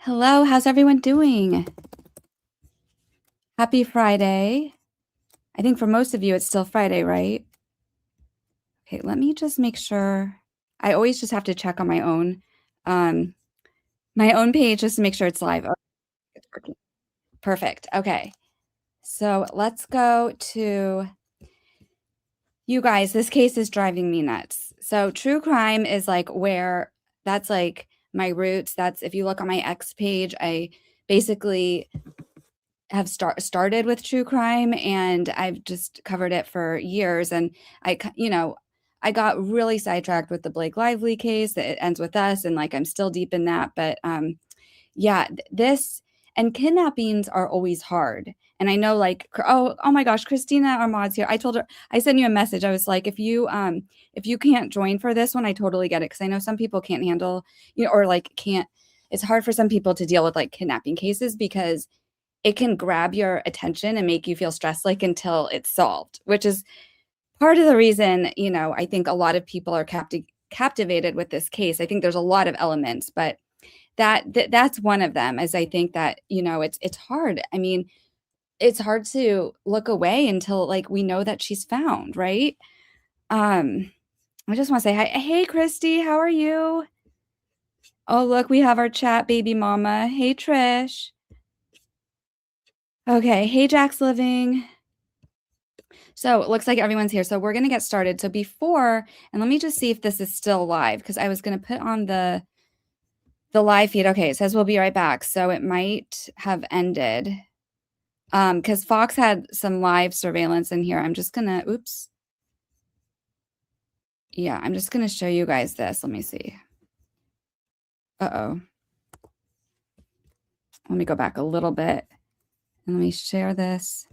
Hello, how's everyone doing? Happy Friday. I think for most of you, it's still Friday, right? Okay, let me just make sure. I always just have to check on um, my own page just to make sure it's live. Oh, it's working. Perfect. Okay. So let's go to you guys. This case is driving me nuts. So true crime is like where that's like my roots. That's if you look on my X page, I basically have started with true crime, and I've just covered it for years. And I got really sidetracked with the Blake Lively case. It ends with us, and like I'm still deep in that. But yeah, this and kidnappings are always hard. And I know, like, oh my gosh, Christina Armaud's here. I told her, I sent you a message. I was like, if you can't join for this one, I totally get it because I know some people can't handle, or like can't. It's hard for some people to deal with like kidnapping cases because it can grab your attention and make you feel stressed like until it's solved, which is part of the reason, I think a lot of people are captivated with this case. I think there's a lot of elements, but that's one of them. As I think that, it's hard. I mean, it's hard to look away until like we know that she's found, right? Um, I just want to say hi. Hey, Christy, how are you? Oh, look, we have our chat baby mama. Hey, Trish. Okay. Hey, Jack's Living. So it looks like everyone's here. So we're going to get started. So before, and let me just see if this is still live because I was going to put on the live feed. Okay, it says we'll be right back. So it might have ended because Fox had some live surveillance in here. I'm just going to, oops. Yeah, I'm just going to show you guys this. Let me see. Uh-oh. Let me go back a little bit and let me share this.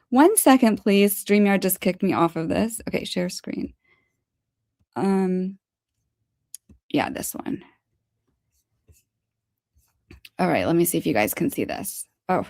1 second, please. StreamYard just kicked me off of this. Okay, share screen. Yeah, this one. All right, let me see if you guys can see this. Oh,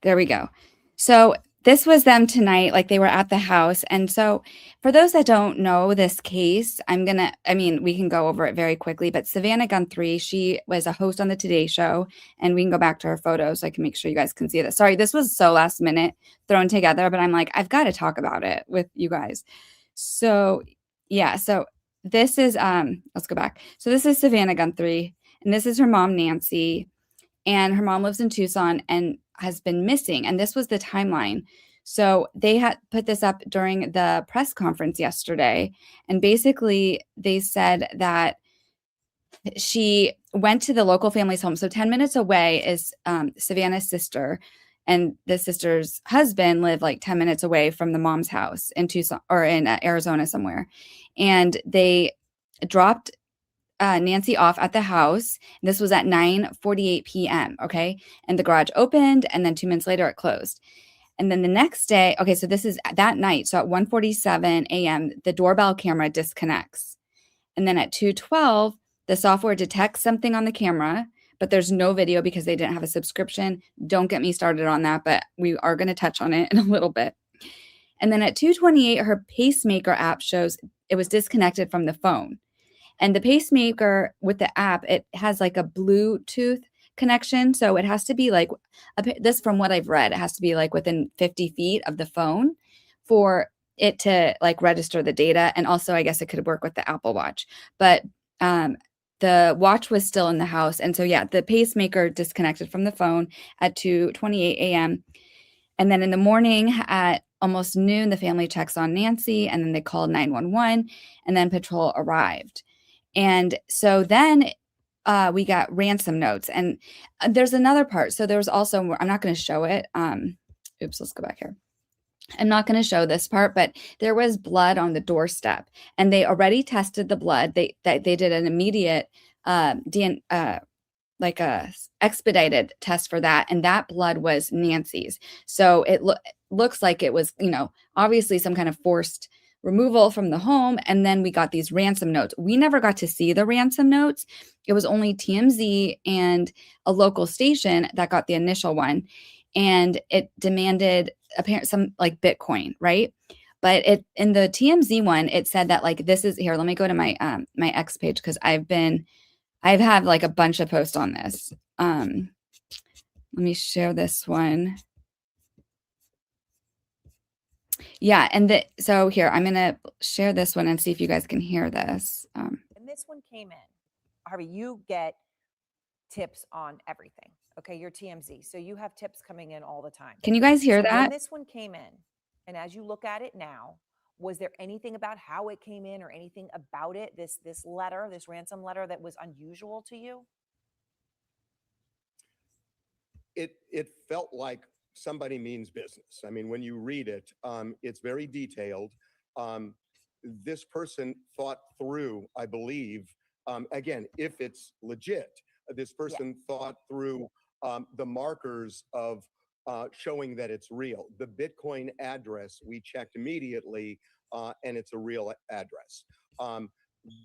there we go. So this was them tonight, like they were at the house. And so for those that don't know this case, we can go over it very quickly, but Savannah Guthrie, she was a host on the Today Show, and we can go back to her photos so I can make sure you guys can see this. Sorry, this was so last minute thrown together, but I'm like, I've got to talk about it with you guys. So yeah, so this is, let's go back. So this is Savannah Guthrie, and this is her mom, Nancy, and her mom lives in Tucson and has been missing. And this was the timeline. So they had put this up during the press conference yesterday. And basically, they said that she went to the local family's home. So 10 minutes away is Savannah's sister. And the sister's husband lived like 10 minutes away from the mom's house in Tucson or in Arizona somewhere. And they dropped Nancy off at the house. This was at 9:48 p.m. Okay. And the garage opened, and then 2 minutes later it closed. And then the next day, okay, so this is that night. So at 1:47 a.m., the doorbell camera disconnects. And then at 2:12, the software detects something on the camera, but there's no video because they didn't have a subscription. Don't get me started on that, but we are going to touch on it in a little bit. And then at 2:28, her pacemaker app shows it was disconnected from the phone. And the pacemaker with the app, it has like a Bluetooth connection. So it has to be like this, from what I've read, it has to be like within 50 feet of the phone for it to like register the data. And also, I guess it could work with the Apple Watch. But the watch was still in the house. And so, yeah, the pacemaker disconnected from the phone at 2:28 a.m. And then in the morning at almost noon, the family checks on Nancy, and then they called 911, and then patrol arrived. And so then we got ransom notes. And there's another part. So there was also, I'm not going to show it. Oops, let's go back here. I'm not going to show this part, but there was blood on the doorstep, and they already tested the blood. They did an immediate like a expedited test for that, and that blood was Nancy's. So it looks like it was, obviously some kind of forced removal from the home. And then we got these ransom notes. We never got to see the ransom notes. It was only TMZ and a local station that got the initial one, and it demanded apparently some like Bitcoin, right? But it in the TMZ one, it said that like this is here. Let me go to my my X page because I've been I've had like a bunch of posts on this. Let me share this one. Yeah, and so here, I'm gonna share this one and see if you guys can hear this. And this one came in. Harvey, you get tips on everything. Okay, you're TMZ. So you have tips coming in all the time. Can you guys hear So that? when this one came in, and as you look at it now, was there anything about how it came in or anything about it, this letter, this ransom letter, that was unusual to you? It felt like somebody means business. I mean, when you read it, it's very detailed. This person thought through, I believe, again, if it's legit, this person thought through the markers of showing that it's real. The Bitcoin address we checked immediately, and it's a real address.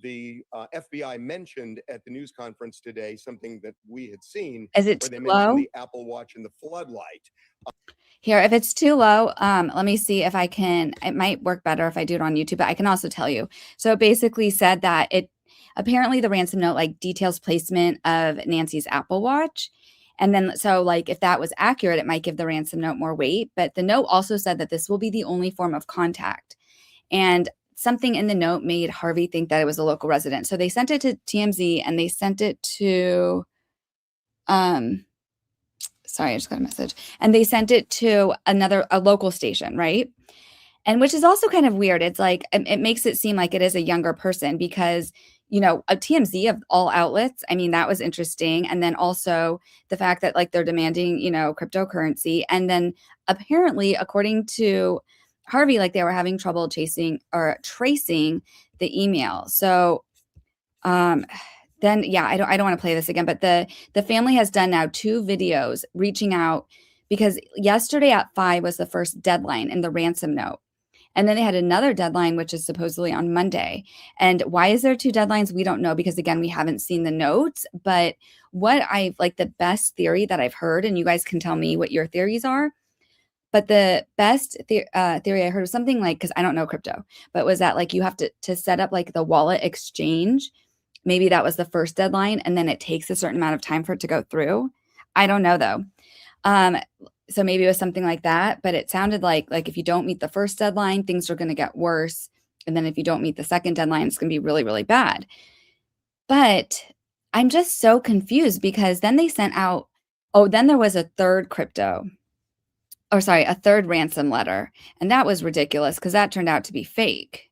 The FBI mentioned at the news conference today something that we had seen, Is it where they too mentioned low? the Apple Watch and the floodlight. Here, if it's too low, let me see if I can. It might work better if I do it on YouTube, but I can also tell you. So it basically said that it apparently the ransom note like details placement of Nancy's Apple Watch. And then, so like if that was accurate, it might give the ransom note more weight. But the note also said that this will be the only form of contact. And something in the note made Harvey think that it was a local resident. So they sent it to TMZ and they sent it to, sorry, I just got a message. And they sent it to a local station, right? And which is also kind of weird. It's like, it makes it seem like it is a younger person because, you know, a TMZ of all outlets. I mean, that was interesting. And then also the fact that like they're demanding, you know, cryptocurrency. And then apparently, according to Harvey, like they were having trouble chasing or tracing the email. So, then yeah, I don't want to play this again, but the family has done now 2 videos reaching out because yesterday at 5 was the first deadline in the ransom note. And then they had another deadline, which is supposedly on Monday. And why is there 2 deadlines? We don't know because again, we haven't seen the notes. But what I like the best theory that I've heard, and you guys can tell me what your theories are. But the best theory I heard was something like, because I don't know crypto, but was that like you have to set up like the wallet exchange. Maybe that was the first deadline, and then it takes a certain amount of time for it to go through. I don't know though. So maybe it was something like that, but it sounded like if you don't meet the first deadline, things are going to get worse. And then if you don't meet the second deadline, it's going to be really, really bad. But I'm just so confused because then they sent out, then there was a third a third ransom letter. And that was ridiculous because that turned out to be fake.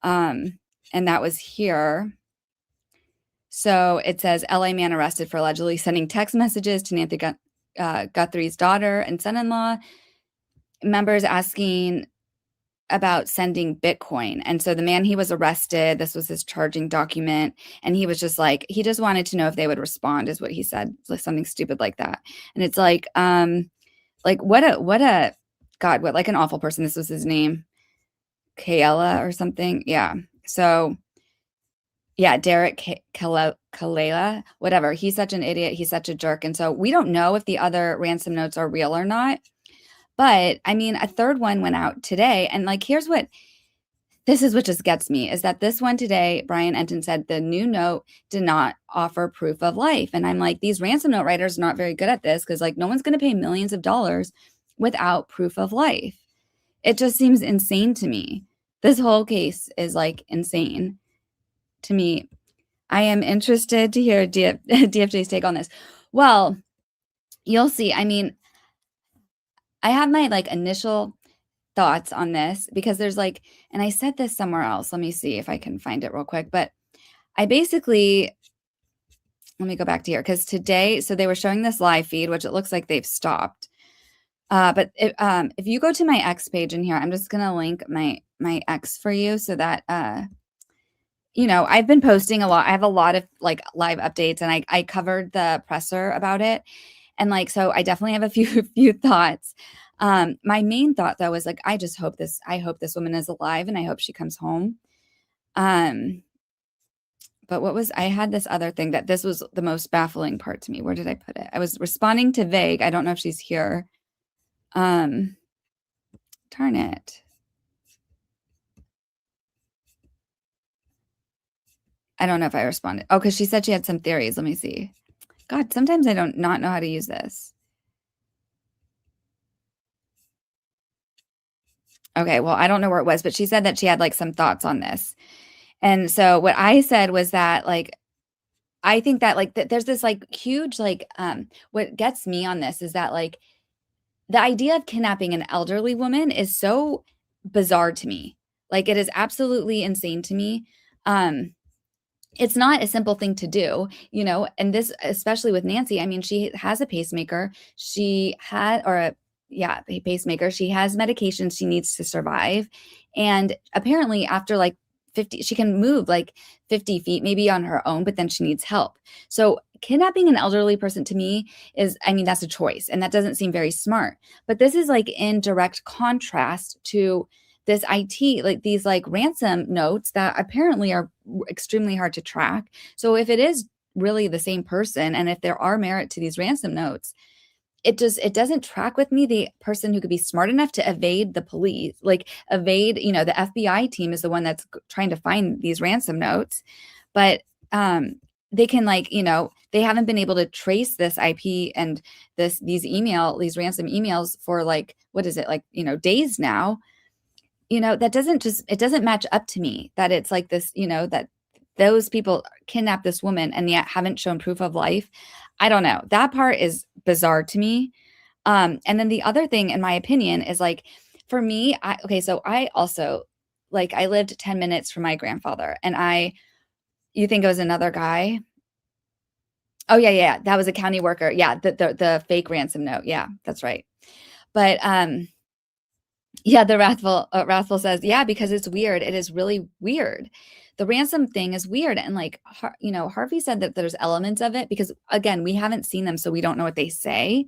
And that was here. So it says LA man arrested for allegedly sending text messages to Nancy Guthrie's daughter and son-in-law. Members asking about sending Bitcoin. And so the man, he was arrested. This was his charging document. And he was just like, he just wanted to know if they would respond, is what he said. Like something stupid like that. And it's like what a God, what like an awful person. This was his name. Kayla or something. Yeah. So yeah, Derek Kalela, whatever. He's such an idiot. He's such a jerk. And so we don't know if the other ransom notes are real or not. But I mean, a third one went out today. And like, this is what just gets me is that this one today, Brian Enton said the new note did not offer proof of life. And I'm like, these ransom note writers are not very good at this because like no one's going to pay millions of dollars without proof of life. It just seems insane to me. This whole case is like insane to me. I am interested to hear DFJ's take on this. Well, you'll see. I mean, I have my like initial thoughts on this because there's like, and I said this somewhere else. Let me see if I can find it real quick. But I basically, let me go back to here because today, so they were showing this live feed, which it looks like they've stopped. But if you go to my X page in here, I'm just gonna link my X for you so that you know, I've been posting a lot. I have a lot of like live updates and I covered the presser about it. And like, so I definitely have a few thoughts. My main thought though is like, I hope this woman is alive and I hope she comes home. But I had this other thing that this was the most baffling part to me. Where did I put it? I was responding to Vague. I don't know if she's here. Darn it. I don't know if I responded. Oh, because she said she had some theories. Let me see. God, sometimes I don't not know how to use this. Okay, well, I don't know where it was, but she said that she had like some thoughts on this. And so what I said was that like I think that like there's this like huge like what gets me on this is that like the idea of kidnapping an elderly woman is so bizarre to me. Like it is absolutely insane to me. Um it's not a simple thing to do, you know, and this, especially with Nancy, I mean, she has a pacemaker. She had, or a, yeah, a pacemaker. She has medications she needs to survive. And apparently, after like 50, she can move like 50 feet, maybe on her own, but then she needs help. So, kidnapping an elderly person to me is, I mean, that's a choice. And that doesn't seem very smart. But this is like in direct contrast to this IT, like these like ransom notes that apparently are extremely hard to track. So if it is really the same person and if there are merit to these ransom notes, it doesn't track with me the person who could be smart enough to evade the police, like evade, you know, the FBI team is the one that's trying to find these ransom notes. But they can like, you know, they haven't been able to trace this IP and these ransom emails for like, what is it, like, you know, days now. You know, that doesn't just, it doesn't match up to me that it's like this, you know, that those people kidnapped this woman and yet haven't shown proof of life. I don't know. That part is bizarre to me. And then the other thing, in my opinion, is like for me, okay, so I also like I lived 10 minutes from my grandfather and you think it was another guy? Oh yeah, that was a county worker. Yeah, the fake ransom note. Yeah, that's right. But yeah, the wrathful says, yeah, because it's weird. It is really weird. The ransom thing is weird. And like, you know, Harvey said that there's elements of it because again, we haven't seen them, so we don't know what they say.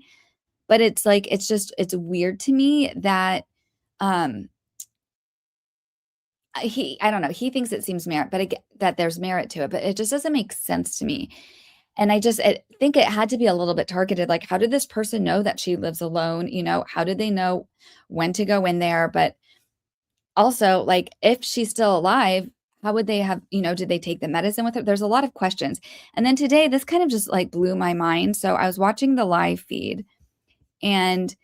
But it's like, it's weird to me that um I don't know, he thinks it seems merit, but that there's merit to it, but it just doesn't make sense to me. And I think it had to be a little bit targeted. Like, how did this person know that she lives alone? You know, how did they know when to go in there? But also, like, if she's still alive, how would they have, you know, did they take the medicine with her? There's a lot of questions. And then today, this kind of just like blew my mind. So I was watching the live feed, and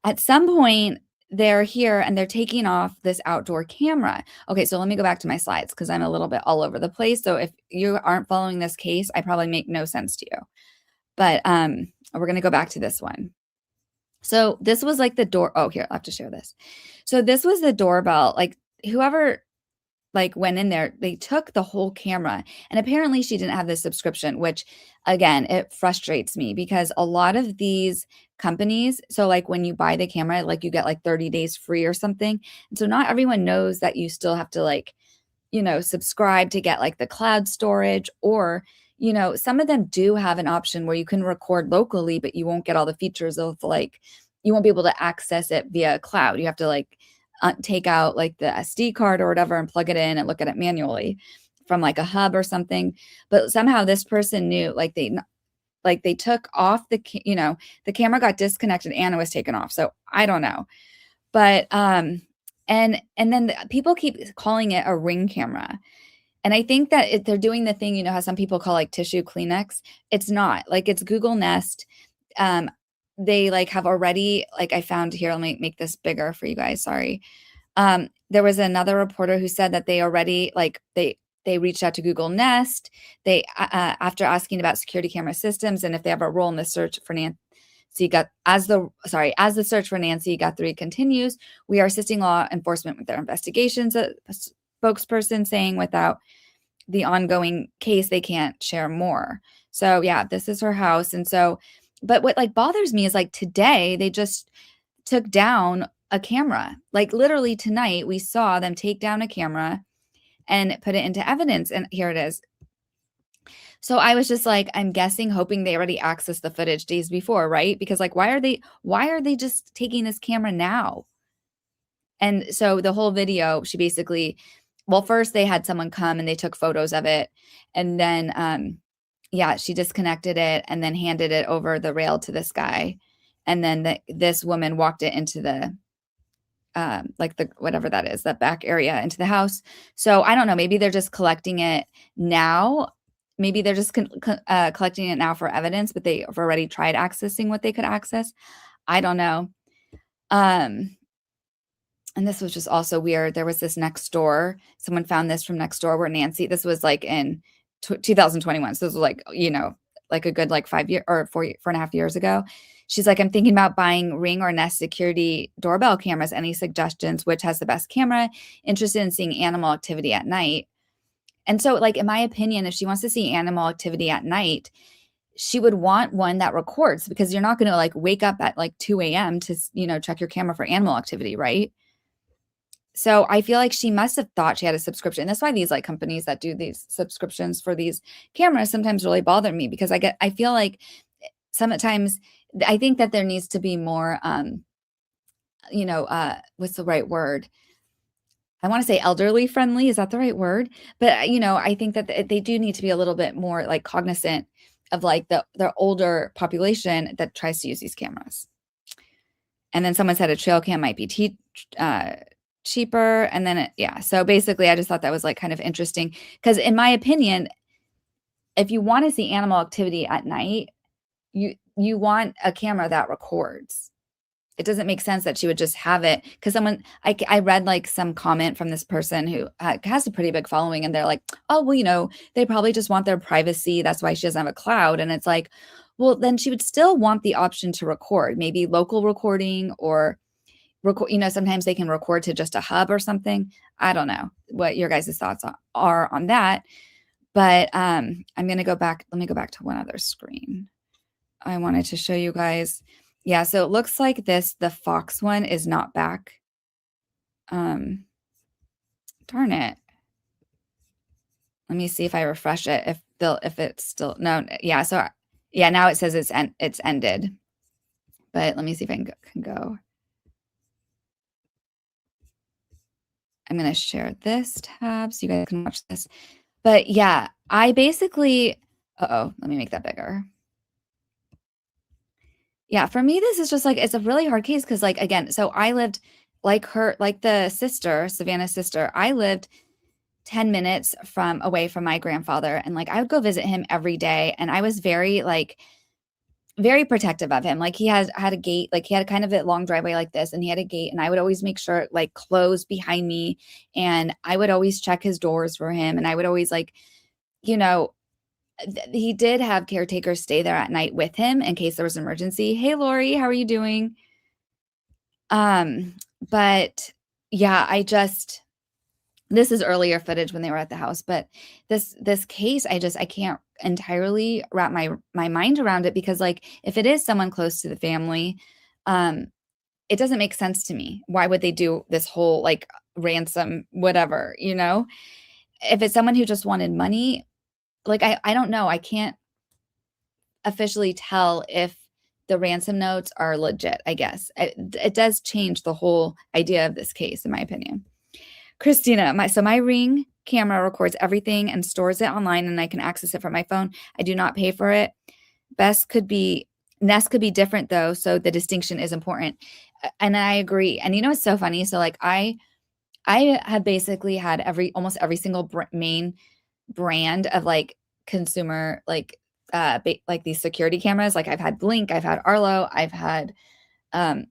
at some point, they're here and they're taking off this outdoor camera. Okay, so let me go back to my slides because I'm a little bit all over the place. So if you aren't following this case, I probably make no sense to you. But we're gonna go back to this one. So this was like the door. Oh, here, I'll have to share this. So this was the doorbell. Like whoever like went in there, they took the whole camera. And apparently she didn't have the subscription, which again, it frustrates me because a lot of these companies, so like when you buy the camera, like you get like 30 days free or something. And so not everyone knows that you still have to like, you know, subscribe to get like the cloud storage, or, you know, some of them do have an option where you can record locally, but you won't get all the features of like, you won't be able to access it via cloud. You have to like take out like the SD card or whatever and plug it in and look at it manually from like a hub or something. But somehow this person knew, like they took off you know, the camera got disconnected and it was taken off. So I don't know. But and then people keep calling it a Ring camera. And I think that they're doing the thing, you know, how some people call like tissue Kleenex. It's not. Like it's Google Nest. Um they like have already, like I found here, let me make this bigger for you guys. Sorry. There was another reporter who said that they already like they reached out to Google Nest. They after asking about security camera systems and if they have a role in the search for Nancy as the search for Nancy Guthrie continues, we are assisting law enforcement with their investigations. A spokesperson saying without the ongoing case, they can't share more. So yeah, this is her house. And so, but what like bothers me is like today they just took down a camera. Like literally tonight we saw them take down a camera and put it into evidence. And here it is. So I was just like, I'm guessing, hoping they already accessed the footage days before, right? Because like, why are they just taking this camera now? And so the whole video, she basically, well, first they had someone come and they took photos of it. And then, yeah, she disconnected it and then handed it over the rail to this guy. And then this woman walked it into like the whatever that is, that back area into the house. So I don't know. Maybe they're just collecting it now. Maybe they're just collecting it now for evidence, but they have already tried accessing what they could access. I don't know. And this was just also weird. There was this next door. Someone found this from next door where Nancy, this was like in 2021. So this was like, like a good like 5 year or 4.5 years ago. She's like, I'm thinking about buying Ring or Nest security doorbell cameras. Any suggestions? Which has the best camera? Interested in seeing animal activity at night. And so, like, in my opinion, if she wants to see animal activity at night, she would want one that records, because you're not going to like wake up at like 2 a.m. to, check your camera for animal activity, right? So I feel like she must have thought she had a subscription. That's why these like companies that do these subscriptions for these cameras sometimes really bother me, because I feel like sometimes I think that there needs to be more, what's the right word? I want to say elderly friendly. Is that the right word? But I think that they do need to be a little bit more like cognizant of like the older population that tries to use these cameras. And then someone said a trail cam might be cheaper. And then so basically I just thought that was like kind of interesting, because in my opinion, if you want to see animal activity at night, you want a camera that records. It doesn't make sense that she would just have it, because I read like some comment from this person who has a pretty big following, and they're like, oh, well, they probably just want their privacy. That's why she doesn't have a cloud. And it's like, well, then she would still want the option to record, maybe local recording, or record, sometimes they can record to just a hub or something. I don't know what your guys' thoughts are on that. But I'm going to go back. Let me go back to one other screen. I wanted to show you guys. Yeah, so it looks like the Fox one is not back. Darn it. Let me see if I refresh it, if it's still, no, yeah, so yeah, now it says it's ended. But let me see if I can go. I'm going to share this tab so you guys can watch this. But yeah, I basically, let me make that bigger. Yeah, for me, this is just like, it's a really hard case, because like, again, so I lived like the sister, Savannah's sister, I lived 10 minutes away from my grandfather, and like I would go visit him every day, and I was very protective of him. Like he had a gate, like he had kind of a long driveway like this, and he had a gate, and I would always make sure it like closed behind me, and I would always check his doors for him, and I would always like, he did have caretakers stay there at night with him in case there was an emergency. Hey, Lori, how are you doing? But yeah, this is earlier footage when they were at the house, but this case, I can't entirely wrap my mind around it, because like, if it is someone close to the family, it doesn't make sense to me. Why would they do this whole like ransom, whatever, if it's someone who just wanted money, like, I don't know. I can't officially tell if the ransom notes are legit, I guess. It does change the whole idea of this case, in my opinion. Christina, my Ring camera records everything and stores it online, and I can access it from my phone. I do not pay for it. Nest could be different though, so the distinction is important. And I agree. And it's so funny. So like I have basically had almost every single main brand of like consumer like these security cameras. Like I've had Blink, I've had Arlo, I've had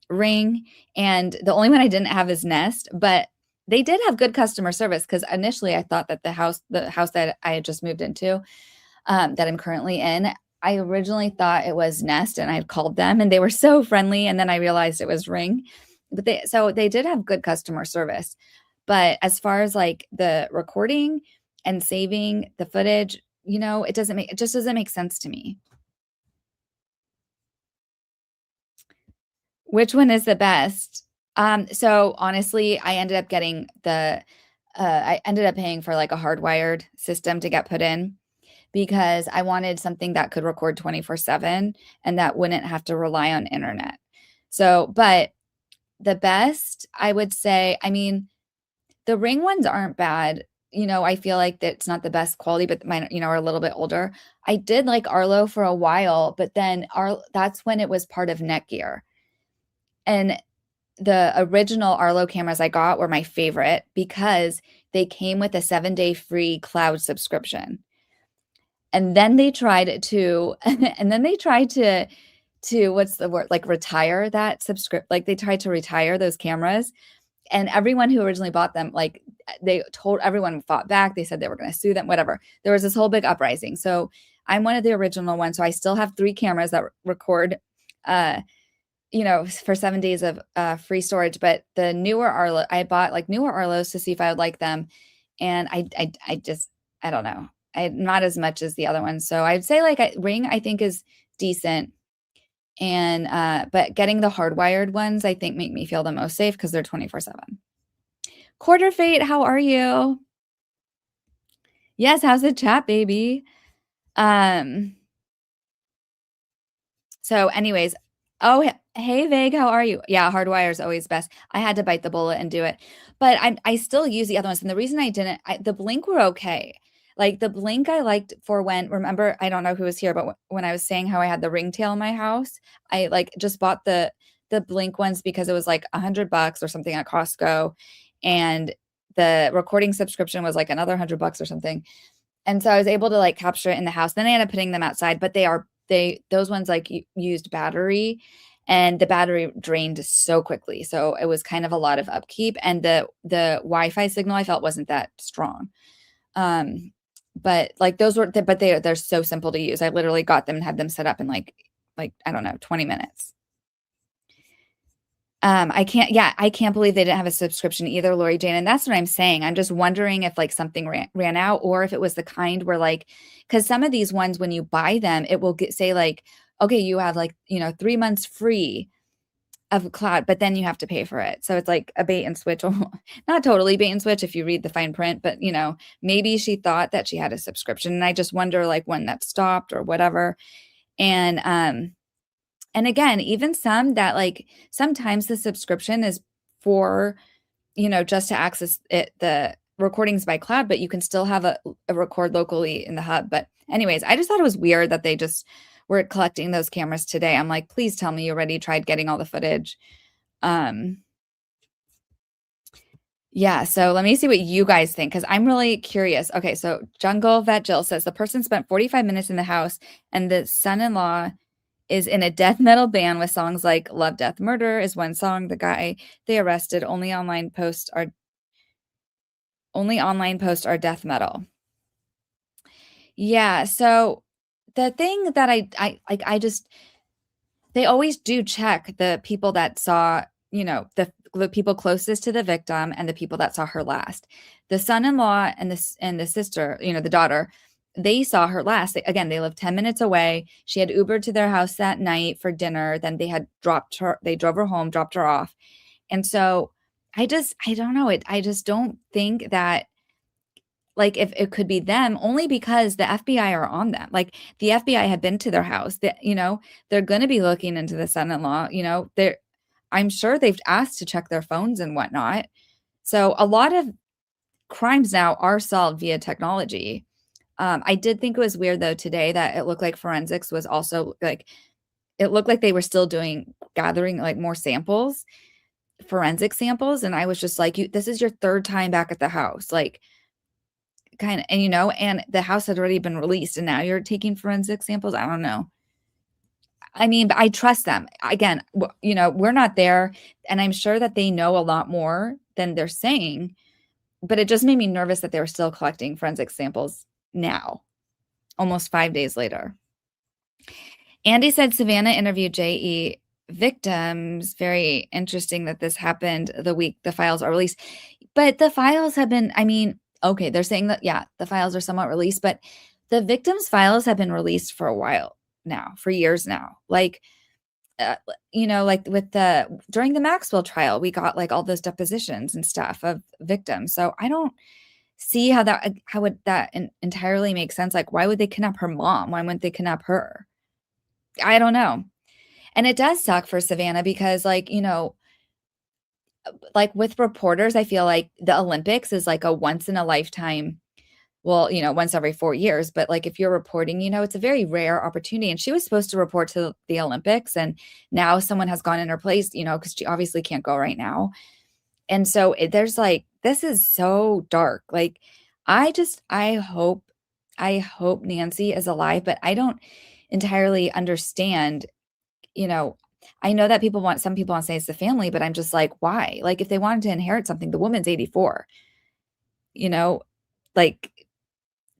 Ring, and the only one I didn't have is Nest, but they did have good customer service, because initially I thought that the house that I had just moved into, that I'm currently in, I originally thought it was Nest, and I had called them and they were so friendly, and then I realized it was Ring. But they did have good customer service. But as far as like the recording and saving the footage, it just doesn't make sense to me. Which one is the best? So honestly, I ended up getting I ended up paying for like a hardwired system to get put in, because I wanted something that could record 24/7 and that wouldn't have to rely on internet. So, but the best, I would say, I mean, the Ring ones aren't bad. I feel like that's not the best quality, but mine, are a little bit older. I did like Arlo for a while, but then that's when it was part of Netgear. And the original Arlo cameras I got were my favorite because they came with a 7-day free cloud subscription. And then they tried to what's the word? Like retire that like they tried to retire those cameras. And everyone who originally bought them, like everyone fought back. They said they were going to sue them, whatever. There was this whole big uprising. So I'm one of the original ones. So I still have 3 cameras that record, for 7 days of free storage. But the newer Arlo, I bought like newer Arlos to see if I would like them. And I just, I don't know. Not as much as the other ones. So I'd say like Ring, I think is decent. And but getting the hardwired ones, I think make me feel the most safe because they're 24/7. Quarter Fate, how are you? Yes, how's the chat, baby? So anyways, oh, hey Vague, how are you? Yeah, hardwire is always best. I had to bite the bullet and do it. But I still use the other ones. And the reason I didn't, the Blink were okay. Like the Blink I liked for remember, I don't know who was here, but when I was saying how I had the ringtail in my house, I like just bought the Blink ones because it was like $100 or something at Costco. And the recording subscription was like another $100 or something. And so I was able to like capture it in the house. Then I ended up putting them outside, but those ones like used battery, and the battery drained so quickly. So it was kind of a lot of upkeep, and the Wi-Fi signal I felt wasn't that strong. But like those were, but they're so simple to use. I literally got them and had them set up in like I don't know, 20 minutes. I can't believe they didn't have a subscription either, Lori Jane. And that's what I'm saying. I'm just wondering if like something ran out, or if it was the kind where like, because some of these ones, when you buy them, it will say like, okay, you have like, 3 months free of cloud, but then you have to pay for it. So it's like a bait and switch. Not totally bait and switch if you read the fine print, but maybe she thought that she had a subscription. And I just wonder like when that stopped or whatever. And again, even some that like sometimes the subscription is for, just to access the recordings by cloud, but you can still have a record locally in the hub. But anyways, I just thought it was weird that they just were collecting those cameras today. I'm like, please tell me you already tried getting all the footage. Yeah, so let me see what you guys think, because I'm really curious. Okay, so Jungle Vet Jill says the person spent 45 minutes in the house, and the son-in-law is in a death metal band with songs like Love, Death, Murder is one song. The guy they arrested, only online posts are death metal. Yeah, so the thing that I just, they always do check the people that saw, the people closest to the victim and the people that saw her last. The son-in-law and the sister, the daughter, they saw her last. Again, they lived 10 minutes away. She had Ubered to their house that night for dinner. Then they drove her home, dropped her off. And so I don't know. I just don't think that, like, if it could be them, only because the FBI are on them. Like the FBI had been to their house, that, they're going to be looking into the son-in-law, I'm sure they've asked to check their phones and whatnot. So a lot of crimes now are solved via technology. I did think it was weird though today that it looked like forensics was also like, it looked like they were still gathering like more samples, forensic samples. And I was just like, this is your 3rd time back at the house. Like kind of, and and the house had already been released and now you're taking forensic samples. I don't know. I mean, but I trust them. Again, we're not there, and I'm sure that they know a lot more than they're saying, but it just made me nervous that they were still collecting forensic samples now, almost 5 days later. Andy said Savannah interviewed JE victims. Very interesting that this happened the week the files are released. But the files have been, okay, they're saying that, yeah, the files are somewhat released, but the victims' files have been released for a while now, for years now. Like, like with during the Maxwell trial, we got like all those depositions and stuff of victims. So I don't see how would that entirely make sense. Like, why would they kidnap her mom? Why wouldn't they kidnap her? I don't know. And it does suck for Savannah because like, like with reporters, I feel like the Olympics is like a once in a lifetime well, once every 4 years, but like if you're reporting, it's a very rare opportunity. And she was supposed to report to the Olympics, and now someone has gone in her place, because she obviously can't go right now. And so there's like, this is so dark. Like, I hope Nancy is alive, but I don't entirely understand, I know that some people want to say it's the family, but I'm just like, why? Like, if they wanted to inherit something, the woman's 84, like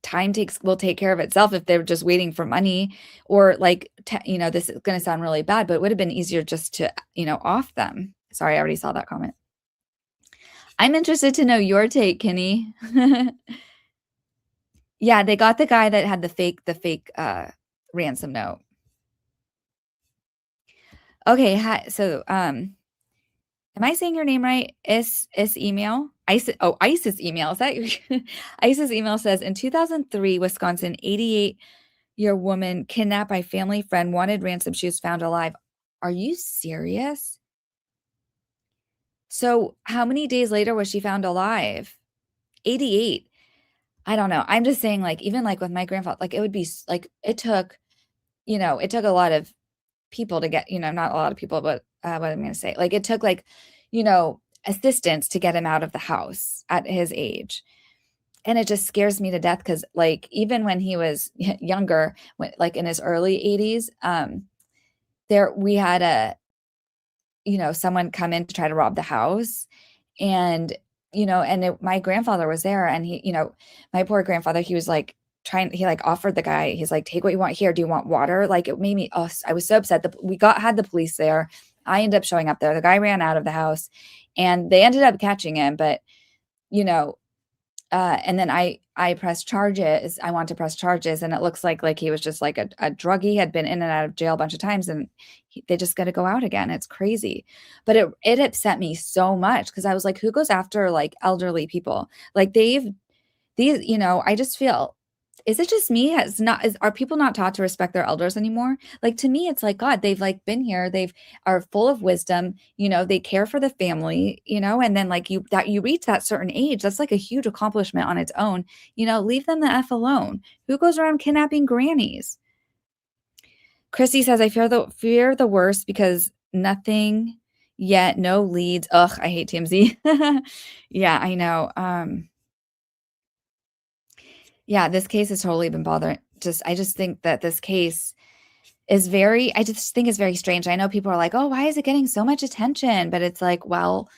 time will take care of itself if they're just waiting for money, or like, this is going to sound really bad, but it would have been easier just to, off them. Sorry, I already saw that comment. I'm interested to know your take, Kenny. Yeah, they got the guy that had the fake ransom note. Okay, so am I saying your name right? Email? ISIS email. Is that your ISIS email says in 2003, Wisconsin, 88-year woman kidnapped by family friend, wanted ransom. She was found alive. Are you serious? So how many days later was she found alive? 88. I don't know. I'm just saying, like, even like with my grandfather, like it would be like, it took a lot of people to get, not a lot of people, but what I'm going to say, like it took like, assistance to get him out of the house at his age. And it just scares me to death because like even when he was younger, like in his early 80s, we had someone come in to try to rob the house. And, my grandfather was there, and my poor grandfather, he was like he like offered the guy, he's like, take what you want here. Do you want water? Like it made me, I was so upset that had the police there. I ended up showing up there. The guy ran out of the house and they ended up catching him. But, and then I pressed charges. I want to press charges. And it looks like he was just like a druggie, had been in and out of jail a bunch of times, and they just got to go out again. It's crazy. But it upset me so much because I was like, who goes after like elderly people? Like I just feel, is it just me? Are people not taught to respect their elders anymore? Like, to me, it's like, God, they've like been here. Are full of wisdom, they care for the family, and then like you reach that certain age, that's like a huge accomplishment on its own, leave them the F alone. Who goes around kidnapping grannies? Chrissy says, I fear the worst because nothing yet, no leads. Ugh, I hate TMZ. Yeah, I know. Yeah, this case has totally been bothering. I just think that this case is I just think it's very strange. I know people are like, oh, why is it getting so much attention? But it's like, well,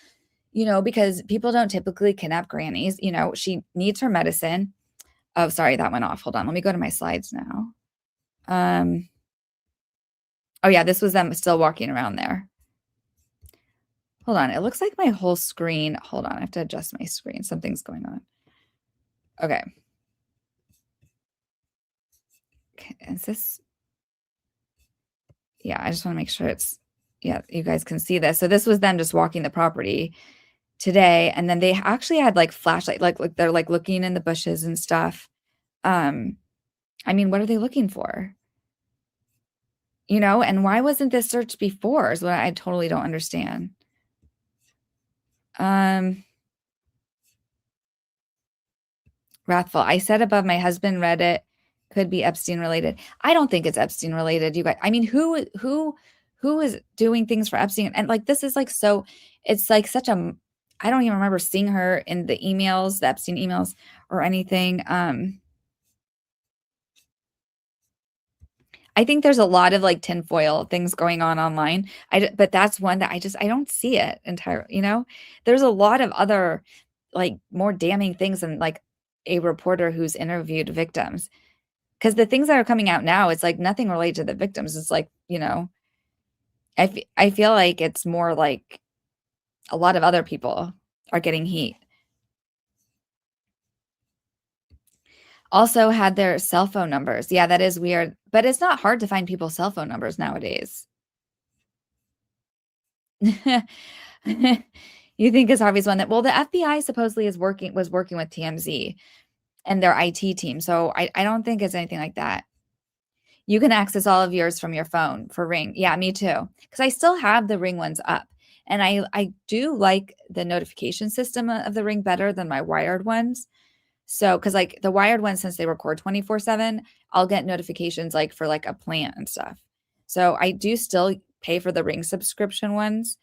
because people don't typically kidnap grannies. She needs her medicine. Oh, sorry, that went off. Hold on. Let me go to my slides now. Oh yeah, this was them still walking around there. Hold on. It looks like my whole screen. Hold on. I have to adjust my screen. Something's going on. Okay. Is this? Yeah, I just want to make sure you guys can see this. So this was them just walking the property today. And then they actually had like flashlight, like they're like looking in the bushes and stuff. I mean, what are they looking for? And why wasn't this searched before is what I totally don't understand. Wrathful. I said above, my husband read it. Could be Epstein related. I don't think it's Epstein related. You guys, I mean, who is doing things for Epstein? And like, this is like, so it's like I don't even remember seeing her in the emails, the Epstein emails or anything. I think there's a lot of like tinfoil things going on online. But that's one that I don't see it entirely. There's a lot of other like more damning things than like a reporter who's interviewed victims. Because the things that are coming out now, it's like nothing related to the victims. It's like, I feel like it's more like a lot of other people are getting heat. Also had their cell phone numbers. Yeah, that is weird. But it's not hard to find people's cell phone numbers nowadays. You think is Harvey's one that, well, the FBI supposedly was working with TMZ and their IT team. So I don't think it's anything like that. You can access all of yours from your phone for Ring. Yeah, me too. Because I still have the Ring ones up. And I do like the notification system of the Ring better than my wired ones. So, because like the wired ones, since they record 24/7, I'll get notifications like for like a plant and stuff. So I do still pay for the Ring subscription ones.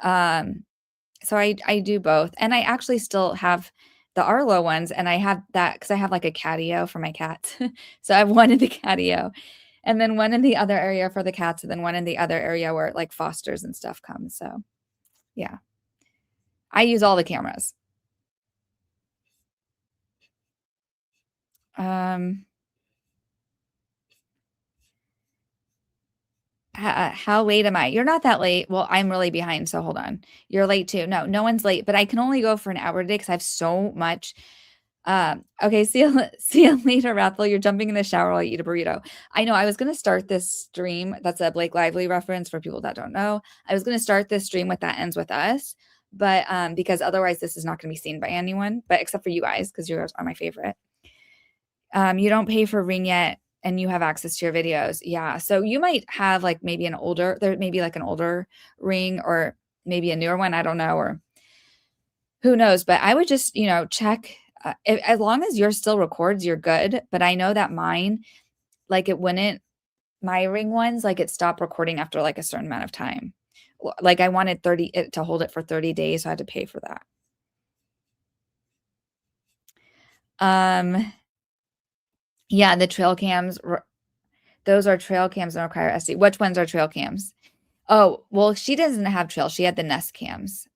So I do both, and I actually still have the Arlo ones, and I have that because I have like a catio for my cats. So I have one in the catio, and then one in the other area for the cats, and then one in the other area where like fosters and stuff come. So yeah, I use all the cameras. How late am I? You're not that late. Well, I'm really behind, so hold on. You're late too. No, no one's late, but I can only go for an hour today because I have so much. Okay, see you later, Rathel. You're jumping in the shower while you eat a burrito. I know I was gonna start this stream. That's a Blake Lively reference for people that don't know. I was gonna start this stream with That Ends With Us, but because otherwise this is not gonna be seen by anyone, but except for you guys, because you guys are my favorite. You don't pay for Ring yet and you have access to your videos. Yeah. So you might have like maybe there may be like an older Ring or maybe a newer one. I don't know, or who knows, but I would just, check as long as yours still records, you're good. But I know that mine, like my Ring ones, like it stopped recording after like a certain amount of time. Like I wanted it to hold it for 30 days. So I had to pay for that. Yeah, the trail cams, those are trail cams that require SD. Which ones are trail cams? Oh, well, she doesn't have trail. She had the Nest cams.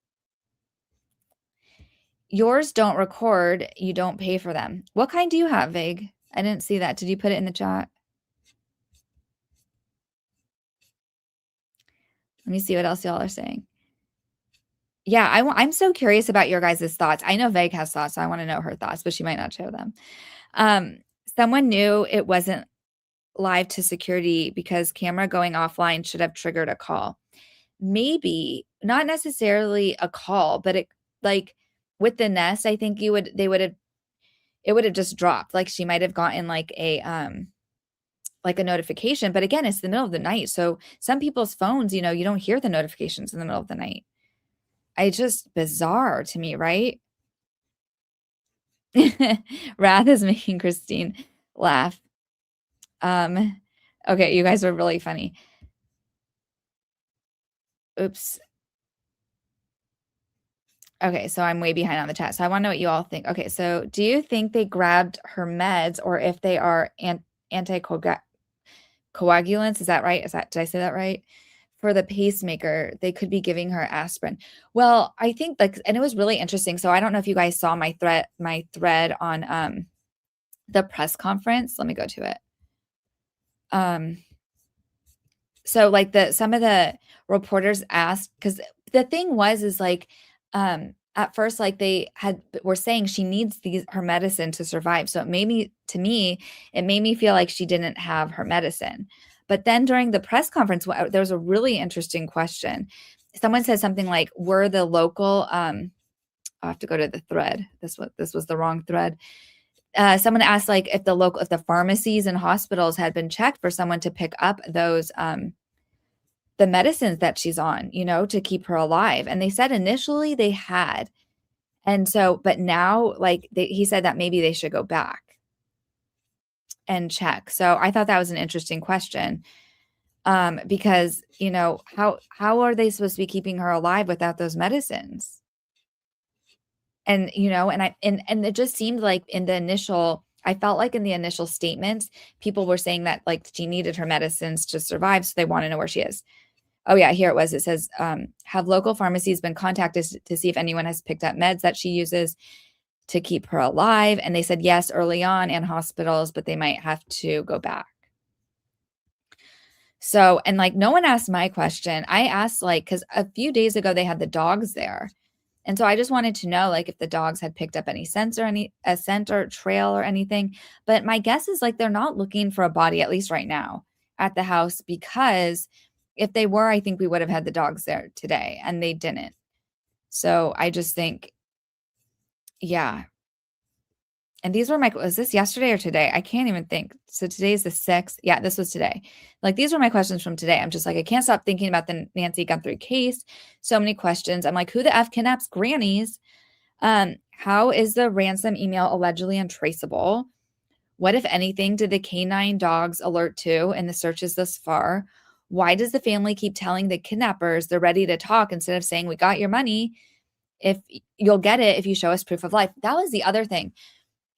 Yours don't record. You don't pay for them. What kind do you have, Vig? I didn't see that. Did you put it in the chat? Let me see what else y'all are saying. Yeah, I'm so curious about your guys' thoughts. I know Vig has thoughts, so I want to know her thoughts, but she might not share them. Someone knew it wasn't live to security because camera going offline should have triggered a call. Maybe not necessarily a call, but it like with the Nest, I think it would have just dropped. Like she might have gotten like a notification, but again, it's the middle of the night. So some people's phones, you don't hear the notifications in the middle of the night. It's just bizarre to me, right? Wrath is making Christine laugh. Okay, you guys are really funny. Oops. Okay, so I'm way behind on the chat. So I want to know what you all think. Okay, so do you think they grabbed her meds or if they are anticoagulants? Is that right? Did I say that right? For the pacemaker, they could be giving her aspirin. Well, I think and it was really interesting. So I don't know if you guys saw my thread on the press conference. Let me go to it. So like some of the reporters asked, because the thing is like at first like were saying she needs her medicine to survive. So it made me feel like she didn't have her medicine. But then during the press conference, there was a really interesting question. Someone said something like, were the local I'll have to go to the thread. This was the wrong thread. Someone asked like if the pharmacies and hospitals had been checked for someone to pick up those the medicines that she's on, to keep her alive. And they said initially they had. And so, but now like he said that maybe they should go back and check. So I thought that was an interesting question. Because, how are they supposed to be keeping her alive without those medicines? And, and it just seemed like I felt like in the initial statements, people were saying that like she needed her medicines to survive. So they want to know where she is. Oh yeah, here it was. It says, have local pharmacies been contacted to see if anyone has picked up meds that she uses to keep her alive? And they said yes early on, and hospitals, but they might have to go back. So, and like no one asked my question. I asked because a few days ago they had the dogs there. And so I just wanted to know like if the dogs had picked up any scent or trail or anything. But my guess is like they're not looking for a body, at least right now, at the house, because if they were, I think we would have had the dogs there today, and they didn't. So I just think, yeah. And these were was this yesterday or today? I can't even think. So today's the 6th. Yeah, this was today. Like these were my questions from today. I'm just like, I can't stop thinking about the Nancy Guthrie case. So many questions. I'm like, who the F kidnaps grannies? How is the ransom email allegedly untraceable? What, if anything, did the canine dogs alert to in the searches thus far? Why does the family keep telling the kidnappers they're ready to talk instead of saying, we got your money? If you'll get it if you show us proof of life. That was the other thing.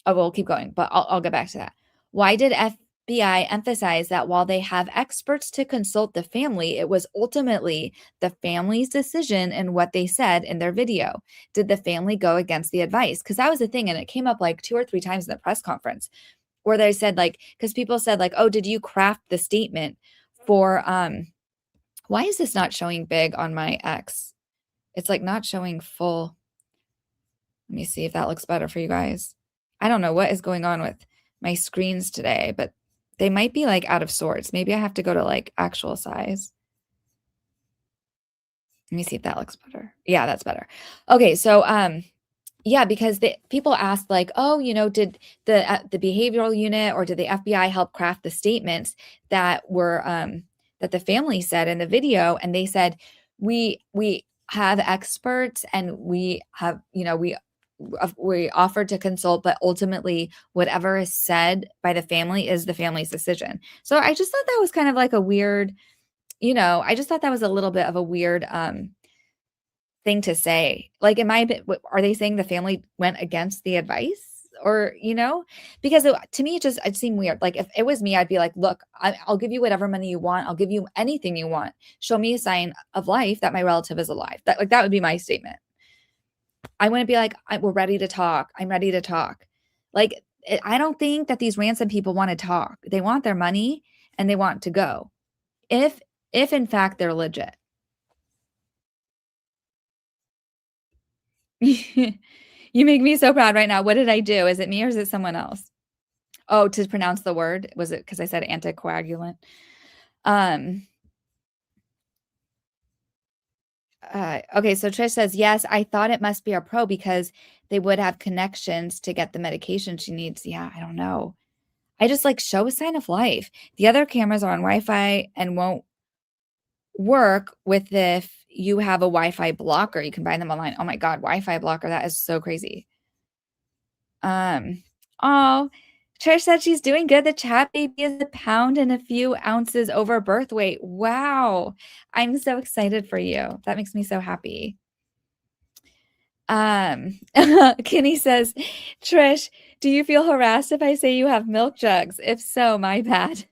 Oh, we'll keep going, but I'll get back to that. Why did FBI emphasize that while they have experts to consult the family, it was ultimately the family's decision and what they said in their video? Did the family go against the advice? Because that was the thing. And it came up like 2 or 3 times in the press conference where they said, like, because people said, like, oh, did you craft the statement for, why is this not showing big on my X? It's like not showing full. Let me see if that looks better for you guys. I don't know what is going on with my screens today, but they might be like out of sorts. Maybe I have to go to like actual size. Let me see if that looks better. Yeah, that's better. Okay, so yeah, because people asked like, oh, did the behavioral unit or did the FBI help craft the statements that were that the family said in the video? And they said, we have experts and we have, we offered to consult, but ultimately whatever is said by the family is the family's decision. So I just thought that was kind of like a weird, I just thought that was a little bit of a weird thing to say. Like, are they saying the family went against the advice? Or, because to me, it seemed weird. Like, if it was me, I'd be like, look, I'll give you whatever money you want. I'll give you anything you want. Show me a sign of life that my relative is alive. That would be my statement. I wouldn't be like, we're ready to talk. I'm ready to talk. Like, I don't think that these ransom people want to talk. They want their money and they want to go. If in fact they're legit. You make me so proud right now. What did I do? Is it me or is it someone else? Oh, to pronounce the word. Was it because I said anticoagulant? Okay, so Trish says, yes, I thought it must be a pro because they would have connections to get the medication she needs. Yeah, I don't know. I just like show a sign of life. The other cameras are on Wi-Fi and won't work with if you have a Wi-Fi blocker. You can buy them online. Oh my God, Wi-Fi blocker. That is so crazy. Oh, Trish said she's doing good. The chat baby is 1 pound and a few ounces over birth weight. Wow. I'm so excited for you. That makes me so happy. Kenny says, Trish, do you feel harassed if I say you have milk jugs? If so, my bad.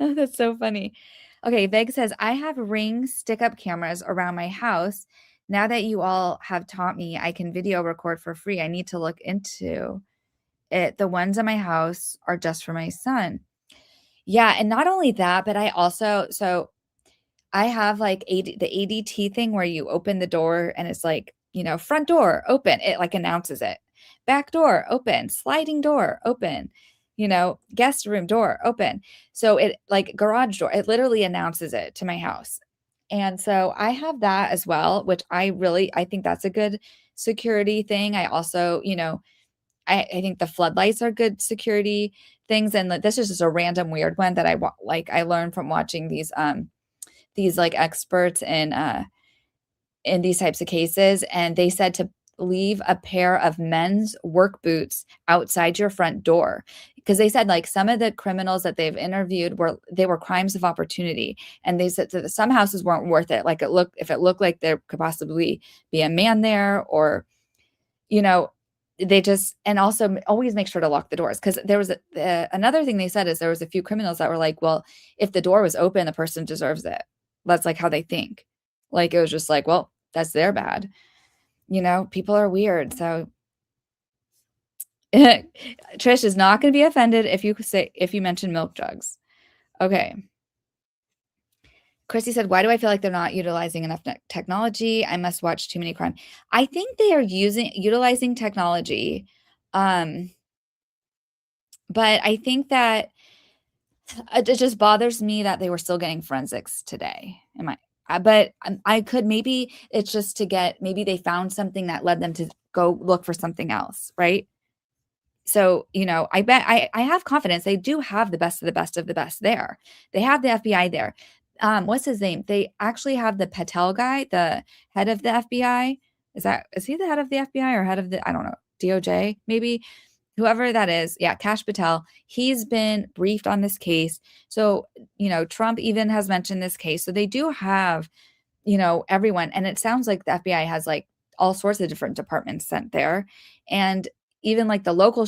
Oh, that's so funny. Okay, Veg says, I have Ring stick-up cameras around my house. Now that you all have taught me, I can video record for free. I need to look into it. The ones in my house are just for my son. Yeah, and not only that, but I also, so I have like the ADT thing where you open the door and it's like, front door open. It like announces it. Back door open. Sliding door open. Guest room door open. So it like garage door, it literally announces it to my house. And so I have that as well, which I think that's a good security thing. I also, I think the floodlights are good security things. And this is just a random weird one that I learned from watching these like experts in these types of cases. And they said to leave a pair of men's work boots outside your front door, because they said like some of the criminals that they've interviewed were crimes of opportunity, and they said that some houses weren't worth it. Like if it looked like there could possibly be a man there, or they just, and also always make sure to lock the doors, because there was another thing they said is there was a few criminals that were like, well, if the door was open, the person deserves it. That's like how they think. Like it was just like, well, that's their bad. People are weird. So Trish is not going to be offended if you mention milk jugs. Okay. Chrissy said, why do I feel like they're not utilizing enough technology? I must watch too many crime. I think they are utilizing technology. But I think that it just bothers me that they were still getting forensics today. But I could, maybe it's just maybe they found something that led them to go look for something else. Right. So, I bet I have confidence they do have the best of the best of the best there. They have the FBI there. What's his name? They actually have the Patel guy, the head of the FBI. Is he the head of the FBI or head of I don't know, DOJ, maybe? Whoever that is, yeah, Kash Patel, he's been briefed on this case. So, Trump even has mentioned this case. So they do have, everyone. And it sounds like the FBI has like all sorts of different departments sent there. And even like the local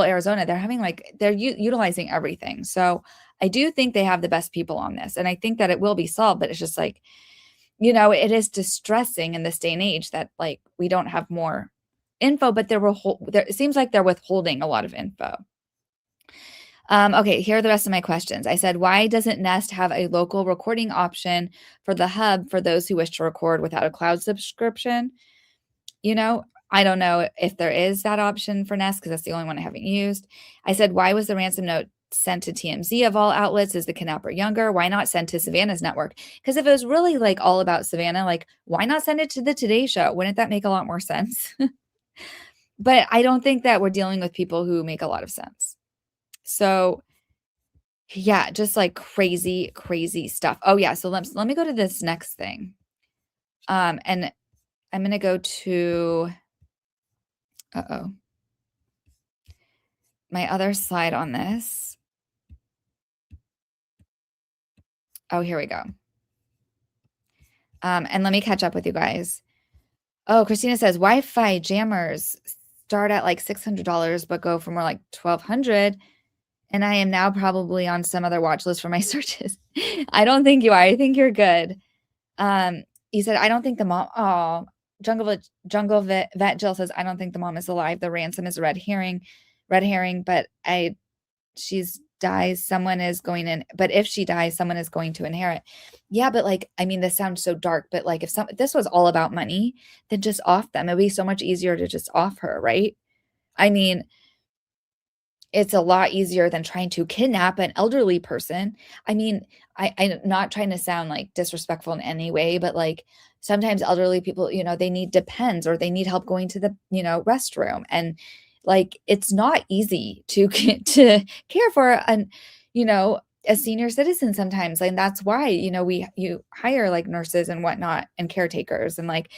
Arizona, they're having like, they're utilizing everything. So I do think they have the best people on this. And I think that it will be solved, but it's just like, it is distressing in this day and age that like we don't have more info, but it seems like they're withholding a lot of info. Okay, here are the rest of my questions. I said, why doesn't Nest have a local recording option for the hub for those who wish to record without a cloud subscription? I don't know if there is that option for Nest because that's the only one I haven't used. I said, why was the ransom note sent to TMZ of all outlets? Is the kidnapper younger? Why not send to Savannah's network? Because if it was really like all about Savannah, like why not send it to the Today Show? Wouldn't that make a lot more sense? But I don't think that we're dealing with people who make a lot of sense. So yeah, just like crazy, crazy stuff. Oh yeah, so let me go to this next thing. And I'm gonna go to my other slide on this. Oh, here we go. And let me catch up with you guys. Oh, Christina says Wi-Fi jammers start at like $600, but go for more like $1,200. And I am now probably on some other watch list for my searches. I don't think you are. I think you're good. You said, I don't think the mom. Oh, Jungle Vet Jill says, I don't think the mom is alive. The ransom is a red herring, but she's dies, someone is going in, but if she dies, someone is going to inherit. Yeah, but like, I mean, this sounds so dark, but like if this was all about money, then just off them. It'd be so much easier to just off her, right? I mean, it's a lot easier than trying to kidnap an elderly person. I mean, I'm not trying to sound like disrespectful in any way, but like sometimes elderly people, they need Depends or they need help going to the, restroom. And like, it's not easy to to care for a senior citizen sometimes. And that's why, you hire like nurses and whatnot and caretakers and like,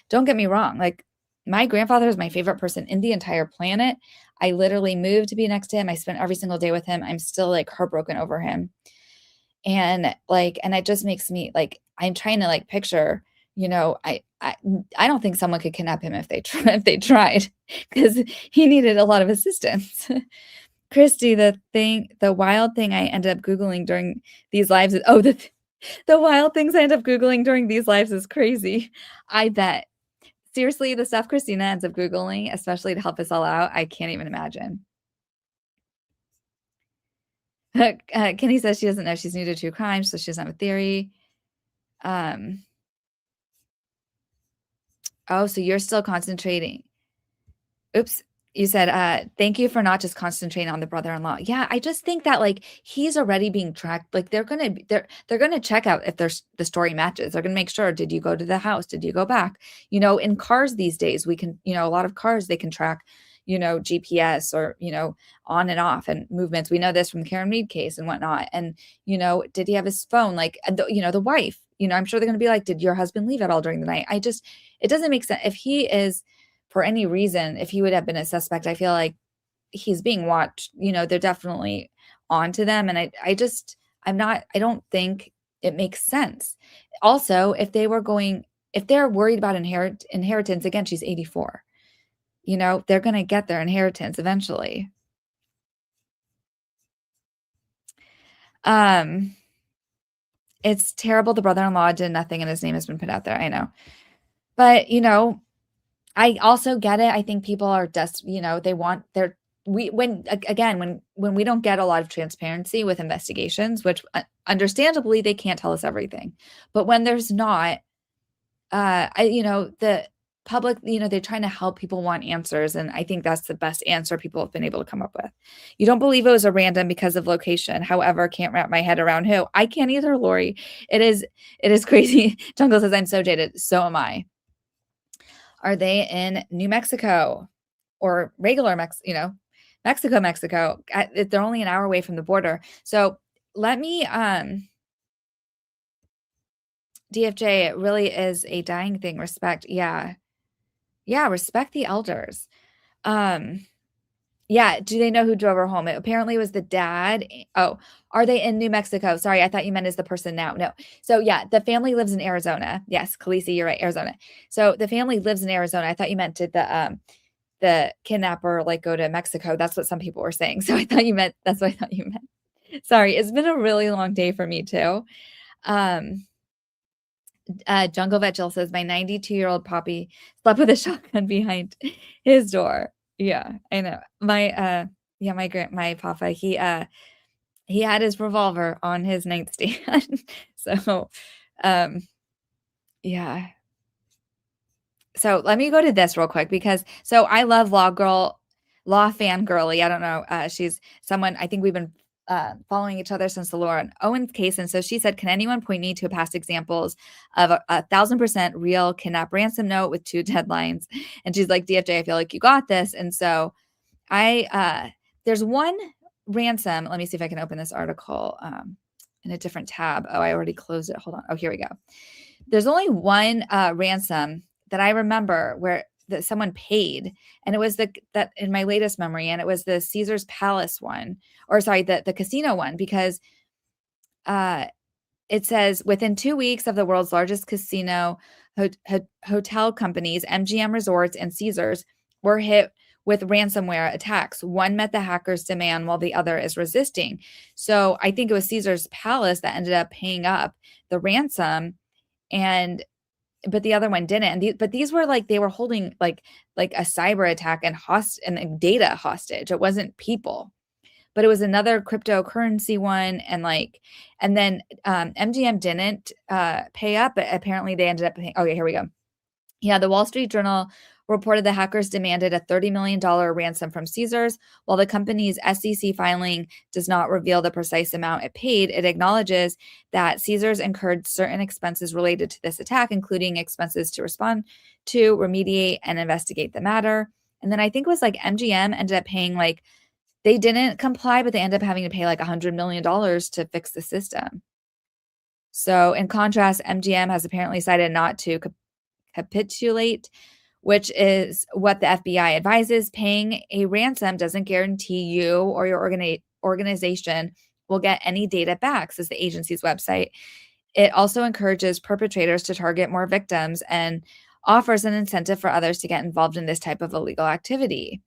don't get me wrong. Like my grandfather is my favorite person in the entire planet. I literally moved to be next to him. I spent every single day with him. I'm still like heartbroken over him. And it just makes me like, I'm trying to like picture, I don't think someone could kidnap him if they tried because he needed a lot of assistance. Christy, the wild thing I ended up Googling during these lives is, the wild things I end up Googling during these lives is crazy. I bet. Seriously, the stuff Christina ends up Googling, especially to help us all out, I can't even imagine. Kenny says she doesn't know she's new to true crime, so she doesn't have a theory. Oh, so you're still concentrating. Oops. You said, thank you for not just concentrating on the brother-in-law. Yeah, I just think that like he's already being tracked. Like they're gonna check out if the story matches. They're gonna make sure, did you go to the house? Did you go back? In cars these days, we can, a lot of cars they can track, GPS or, on and off and movements. We know this from the Karen Reed case and whatnot. And, did he have his phone? Like, the wife, I'm sure they're gonna be like, did your husband leave at all during the night? It doesn't make sense. If he is for any reason, if he would have been a suspect, I feel like he's being watched. They're definitely onto them. And I don't think it makes sense. Also, if they're worried about inheritance, again, she's 84. They're going to get their inheritance eventually. It's terrible. The brother-in-law did nothing and his name has been put out there. I know. But, I also get it. I think people are they want when we don't get a lot of transparency with investigations, which understandably they can't tell us everything. But when there's not, the public, they're trying to help people want answers. And I think that's the best answer people have been able to come up with. You don't believe it was a random because of location. However, can't wrap my head around who. I can't either, Lori. It is crazy. Jungle says, I'm so jaded. So am I. Are they in New Mexico or regular Mexico? Mexico? They're only an hour away from the border. So let me, DFJ, it really is a dying thing. Respect. Yeah. Yeah. Respect the elders. Yeah. Do they know who drove her home? It apparently was the dad. Oh, are they in New Mexico? Sorry. I thought you meant is the person now. No. So yeah, the family lives in Arizona. Yes. Khaleesi, you're right. Arizona. So the family lives in Arizona. I thought you meant did the kidnapper like go to Mexico? That's what some people were saying. So I thought you meant, that's what I thought you meant. Sorry. It's been a really long day for me too. Jungle Vet Jill says, my 92-year-old Poppy slept with a shotgun behind his door. Yeah, I know. My Papa, he had his revolver on his nightstand. So, yeah. So let me go to this real quick because I love Law Fan Girly. I don't know. She's someone I think we've been following each other since the Lauren Owens case. And so she said, can anyone point me to past examples of a 1,000% real kidnap ransom note with 2 deadlines? And she's like, DFJ, I feel like you got this. And so there's one ransom. Let me see if I can open this article in a different tab. Oh, I already closed it. Hold on. Oh, here we go. There's only one ransom that I remember where that someone paid, and it was that in my latest memory, and it was the Caesar's Palace one, or sorry, the casino one, because it says within 2 weeks of the world's largest casino hotel companies, MGM Resorts and Caesars were hit with ransomware attacks. One met the hacker's demand while the other is resisting. So I think it was Caesar's Palace that ended up paying up the ransom, but the other one didn't. But these were like, they were holding like a cyber attack and data hostage. It wasn't people, but it was another cryptocurrency one. And then MGM didn't pay up, but apparently they ended up paying. Okay, here we go. Yeah, the Wall Street Journal reported the hackers demanded a $30 million ransom from Caesars. While the company's SEC filing does not reveal the precise amount it paid, it acknowledges that Caesars incurred certain expenses related to this attack, including expenses to respond to, remediate, and investigate the matter. And then I think it was like MGM ended up paying they didn't comply, but they ended up having to pay like $100 million to fix the system. So in contrast, MGM has apparently decided not to capitulate, which is what the FBI advises. Paying a ransom doesn't guarantee you or your organization will get any data back, says the agency's website. It also encourages perpetrators to target more victims and offers an incentive for others to get involved in this type of illegal activity.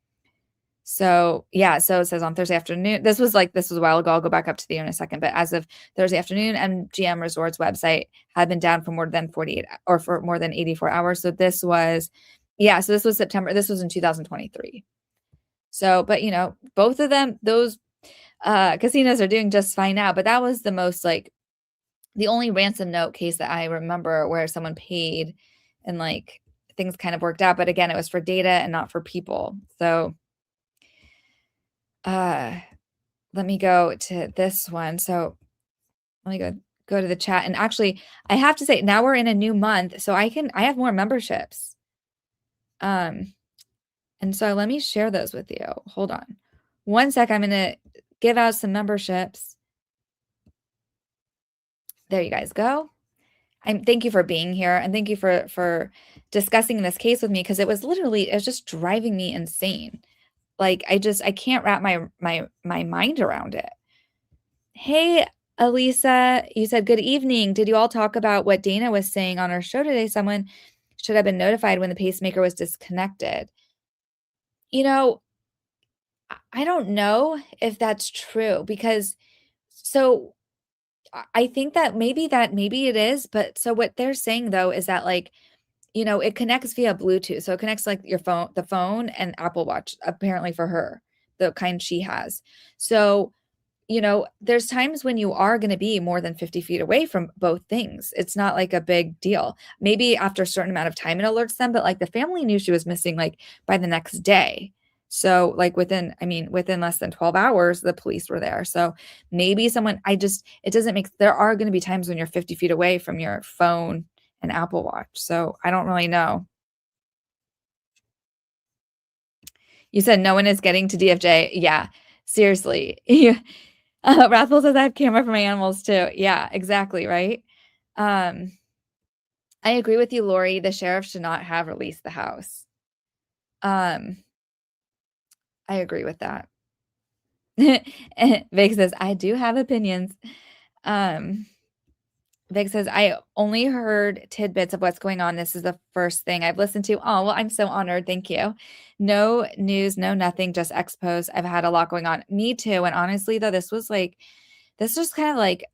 So yeah, so it says on Thursday afternoon, this was a while ago. I'll go back up to the year in a second, but as of Thursday afternoon, MGM Resorts website had been down for more than 48 or for more than 84 hours. So this was September. This was in 2023. So, but both of them, those casinos are doing just fine now, but that was the most the only ransom note case that I remember where someone paid and things kind of worked out. But again, it was for data and not for people. So let me go to this one. So let me go to the chat. And actually, I have to say, now we're in a new month, so I have more memberships. And so let me share those with you. Hold on 1 sec. I'm going to give out some memberships. There you guys go. Thank you for being here, and thank you for discussing this case with me, because it was just driving me insane. I can't wrap my mind around it. Hey, Elisa, you said, good evening. Did you all talk about what Dana was saying on our show today? Someone should have been notified when the pacemaker was disconnected. I don't know if that's true, because I think that maybe it is, but so what they're saying though is that it connects via Bluetooth. So it connects the phone and Apple Watch, apparently for her, the kind she has. So, there's times when you are going to be more than 50 feet away from both things. It's not like a big deal. Maybe after a certain amount of time, it alerts them, but the family knew she was missing by the next day. So within less than 12 hours, the police were there. So maybe it doesn't there are going to be times when you're 50 feet away from your phone and Apple Watch. So I don't really know. You said no one is getting to DFJ. Yeah, seriously. Rathel says I have camera for my animals too. Yeah, exactly. Right. I agree with you, Lori. The sheriff should not have released the house. I agree with that. Vic says, I do have opinions. Vic says, I only heard tidbits of what's going on. This is the first thing I've listened to. Oh, well, I'm so honored. Thank you. No news, no nothing, just expos. I've had a lot going on. Me too. And honestly, though, this was kind of like,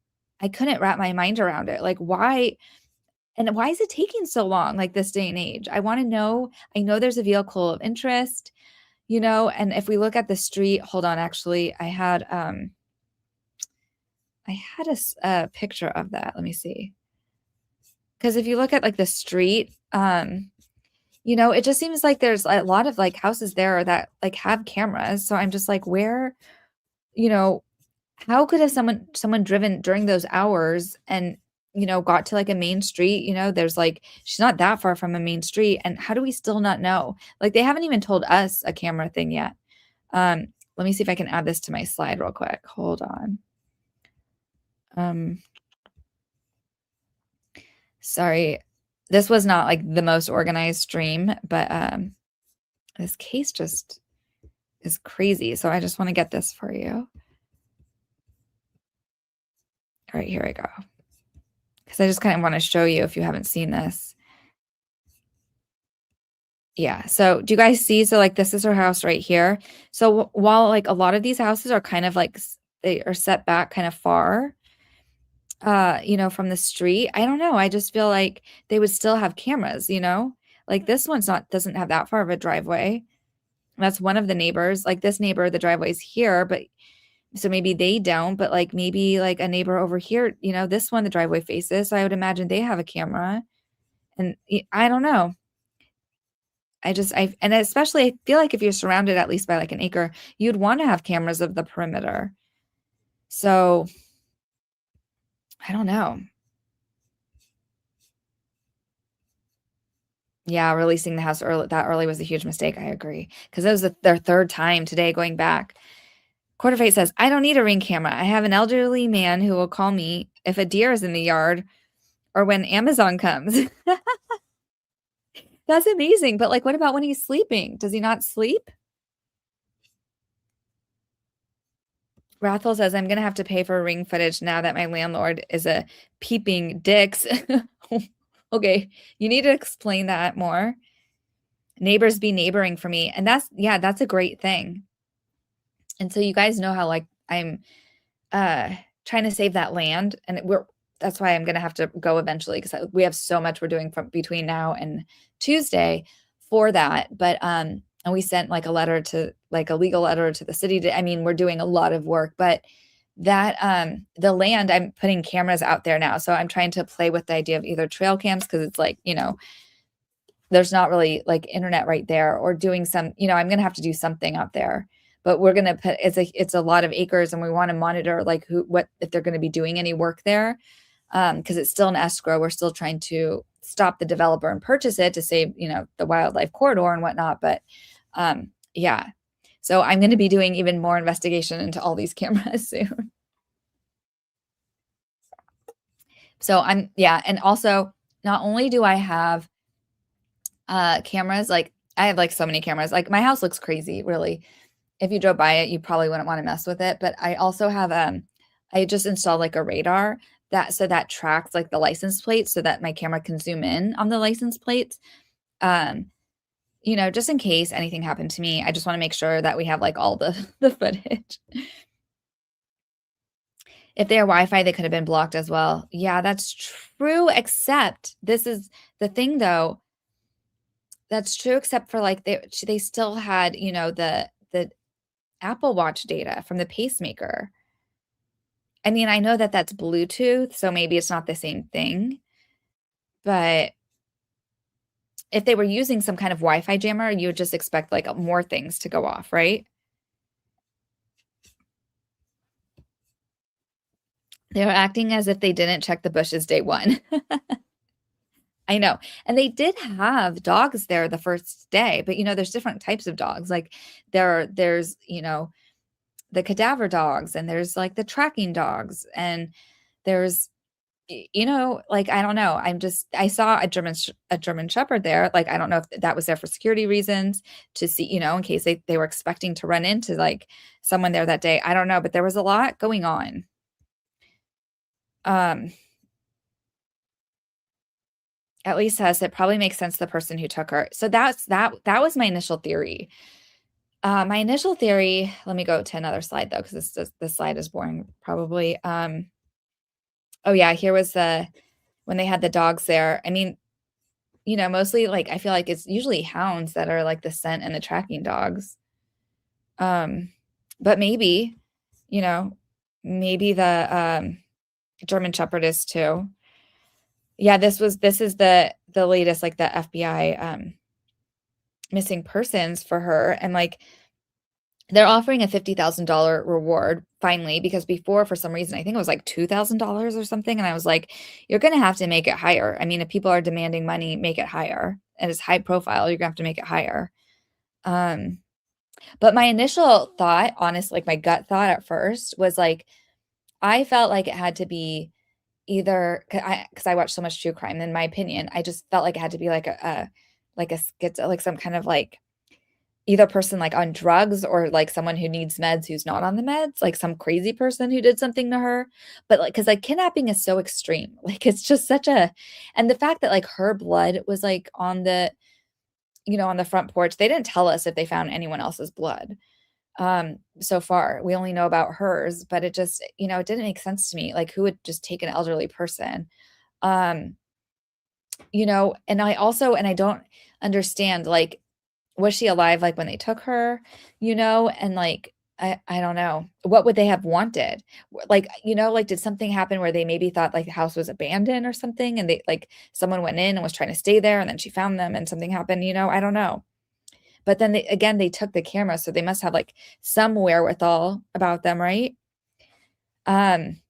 I couldn't wrap my mind around it. Like, why? And why is it taking so long, like this day and age? I want to know. I know there's a vehicle of interest, and if we look at the street, hold on, actually, I had a picture of that. Let me see. Because if you look at like the street, it just seems like there's a lot of like houses there that like have cameras. So I'm just like, where, you know, how could have someone driven during those hours and got to like a main street? There's like she's not that far from a main street, and how do we still not know? Like they haven't even told us a camera thing yet. Let me see if I can add this to my slide real quick. Hold on. Sorry, this was not like the most organized stream, but this case just is crazy. So I just want to get this for you. All right, here we go. Because I just kind of want to show you if you haven't seen this. Yeah. So do you guys see? So like this is her house right here. So while like a lot of these houses are kind of like they are set back kind of far, from the street, I don't know. I just feel like they would still have cameras, like this one's doesn't have that far of a driveway. That's one of the neighbors. Like this neighbor, the driveway's here, but so maybe they don't, but like maybe like a neighbor over here, this one, the driveway faces. So I would imagine they have a camera. And I don't know. And especially I feel like if you're surrounded at least by like an acre, you'd want to have cameras of the perimeter. So I don't know. Yeah, releasing the house that early was a huge mistake. I agree. Because it was their third time today going back. Quarterfate says, I don't need a Ring camera. I have an elderly man who will call me if a deer is in the yard or when Amazon comes. That's amazing. But like, what about when he's sleeping? Does he not sleep? Rathel says, I'm going to have to pay for Ring footage now that my landlord is a peeping dicks. Okay, you need to explain that more. Neighbors be neighboring for me. And that's a great thing. And so you guys know how like I'm trying to save that land, and that's why I'm going to have to go eventually, because we have so much we're doing from between now and Tuesday for that. But and we sent like a legal letter to the city. We're doing a lot of work, but that the land, I'm putting cameras out there now. So I'm trying to play with the idea of either trail cams, because it's like, there's not really like internet right there, or doing some, I'm going to have to do something out there. But we're going to put, it's a lot of acres, and we want to monitor like if they're going to be doing any work there. Because it's still an escrow. We're still trying to stop the developer and purchase it to save, the wildlife corridor and whatnot. But yeah. So I'm going to be doing even more investigation into all these cameras soon. So and also not only do I have cameras, like I have like so many cameras, like my house looks crazy, really. If you drove by it, you probably wouldn't want to mess with it. But I also have I just installed like a radar that tracks like the license plates, so that my camera can zoom in on the license plates. Just in case anything happened to me, I just want to make sure that we have like all the footage. If they are Wi-Fi, they could have been blocked as well. Yeah, that's true. Except this is the thing, though. That's true, except for like they still had, the Apple Watch data from the pacemaker. I know that that's Bluetooth, so maybe it's not the same thing. But if they were using some kind of Wi-Fi jammer, you would just expect like more things to go off, right? They were acting as if they didn't check the bushes day one. I know. And they did have dogs there the first day, but there's different types of dogs. Like there's, the cadaver dogs, and there's like the tracking dogs, and there's you know, like, I don't know. I saw a German Shepherd there. Like, I don't know if that was there for security reasons to see, you know, in case they were expecting to run into like someone there that day. I don't know, but there was a lot going on. Um, at least says it probably makes sense the person who took her. So that was my initial theory. My initial theory, let me go to another slide though, because this slide is boring, probably. Oh yeah, here was when they had the dogs there. I mean, you know, mostly like I feel like it's usually hounds that are like the scent and the tracking dogs. But maybe, you know, maybe the German Shepherd is too. Yeah, this is the latest, like the FBI missing persons for her. And like they're offering a $50,000 reward finally, because before, for some reason, I think it was like $2,000 or something. And I was like, you're going to have to make it higher. I mean, if people are demanding money, make it higher. And it's high profile, you're going to have to make it higher. But my initial thought, honestly, like my gut thought at first was like, I felt like it had to be either because I watched so much true crime. In my opinion, I just felt like it had to be like like a schizo, like some kind of like either person like on drugs or like someone who needs meds who's not on the meds, like some crazy person who did something to her. But like, because like kidnapping is so extreme, like it's just such a, and the fact that like her blood was like on the, you know, on the front porch, they didn't tell us if they found anyone else's blood so far. We only know about hers, but it just, you know, it didn't make sense to me. Like who would just take an elderly person? Um, you know, and I don't understand, like, was she alive like when they took her, you know? And like I don't know. What would they have wanted? Like, you know, like did something happen where they maybe thought like the house was abandoned or something and they like someone went in and was trying to stay there and then she found them and something happened, you know? I don't know. But then they took the camera, so they must have like some wherewithal about them, right? Um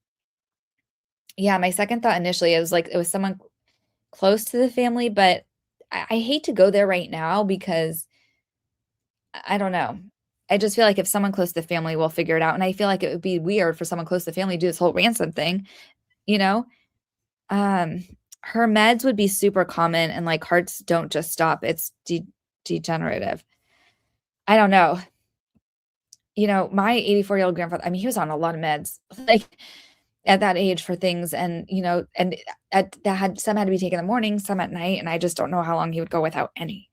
yeah, my second thought initially is like it was someone close to the family, but I hate to go there right now because I don't know. I just feel like if someone close to the family will figure it out, and I feel like it would be weird for someone close to the family to do this whole ransom thing, you know? Um, her meds would be super common, and like hearts don't just stop. It's degenerative. I don't know. You know, my 84-year-old grandfather, I mean, he was on a lot of meds, like at that age for things, and you know, and some had to be taken in the morning, some at night, and I just don't know how long he would go without any.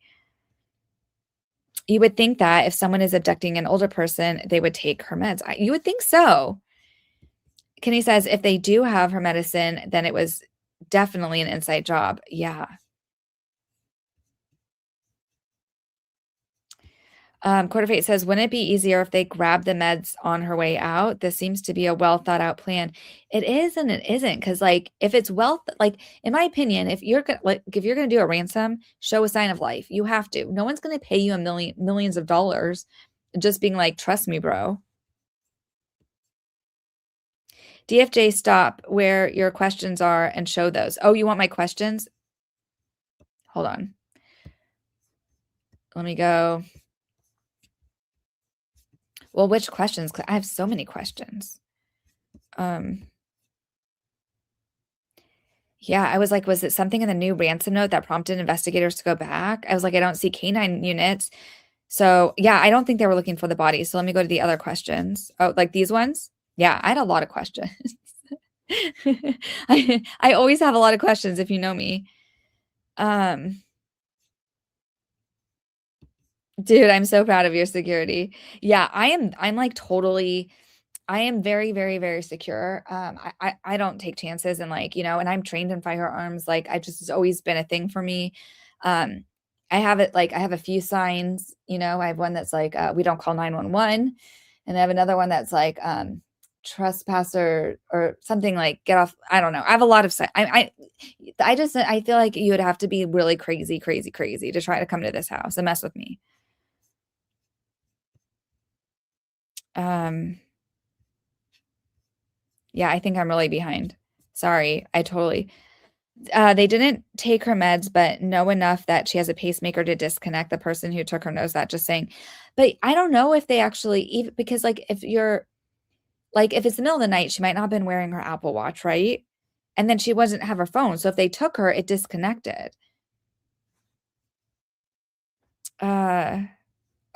You would think that if someone is abducting an older person, they would take her meds. You would think so. Kenny says if they do have her medicine, then it was definitely an inside job. Yeah. Quarter Fate says, wouldn't it be easier if they grab the meds on her way out? This seems to be a well thought out plan. It is and it isn't, because like if it's like in my opinion, if you're gonna do a ransom, show a sign of life. You have to. No one's gonna pay you millions of dollars just being like, trust me, bro. DFJ, stop where your questions are and show those. Oh, you want my questions? Hold on. Let me go. Well, which questions? I have so many questions. Yeah, I was like, was it something in the new ransom note that prompted investigators to go back? I was like, I don't see canine units. So yeah, I don't think they were looking for the body. So let me go to the other questions. Oh, like these ones? Yeah, I had a lot of questions. I always have a lot of questions if you know me. Dude, I'm so proud of your security. Yeah, I'm like totally I am very, very, very secure. I don't take chances and like, you know, and I'm trained in firearms. Like I just, it's always been a thing for me. Um, I have it like I have a few signs, you know, I have one that's like we don't call 911, and I have another one that's like trespasser or something like get off. I don't know. I have a lot of I feel like you would have to be really crazy, crazy, crazy to try to come to this house and mess with me. Yeah, I think I'm really behind. Sorry, I totally they didn't take her meds, but know enough that she has a pacemaker to disconnect. The person who took her knows that, just saying. But I don't know if they actually even because like if you're like if it's the middle of the night, she might not have been wearing her Apple Watch, right? And then she wouldn't have her phone. So if they took her, it disconnected. Oh,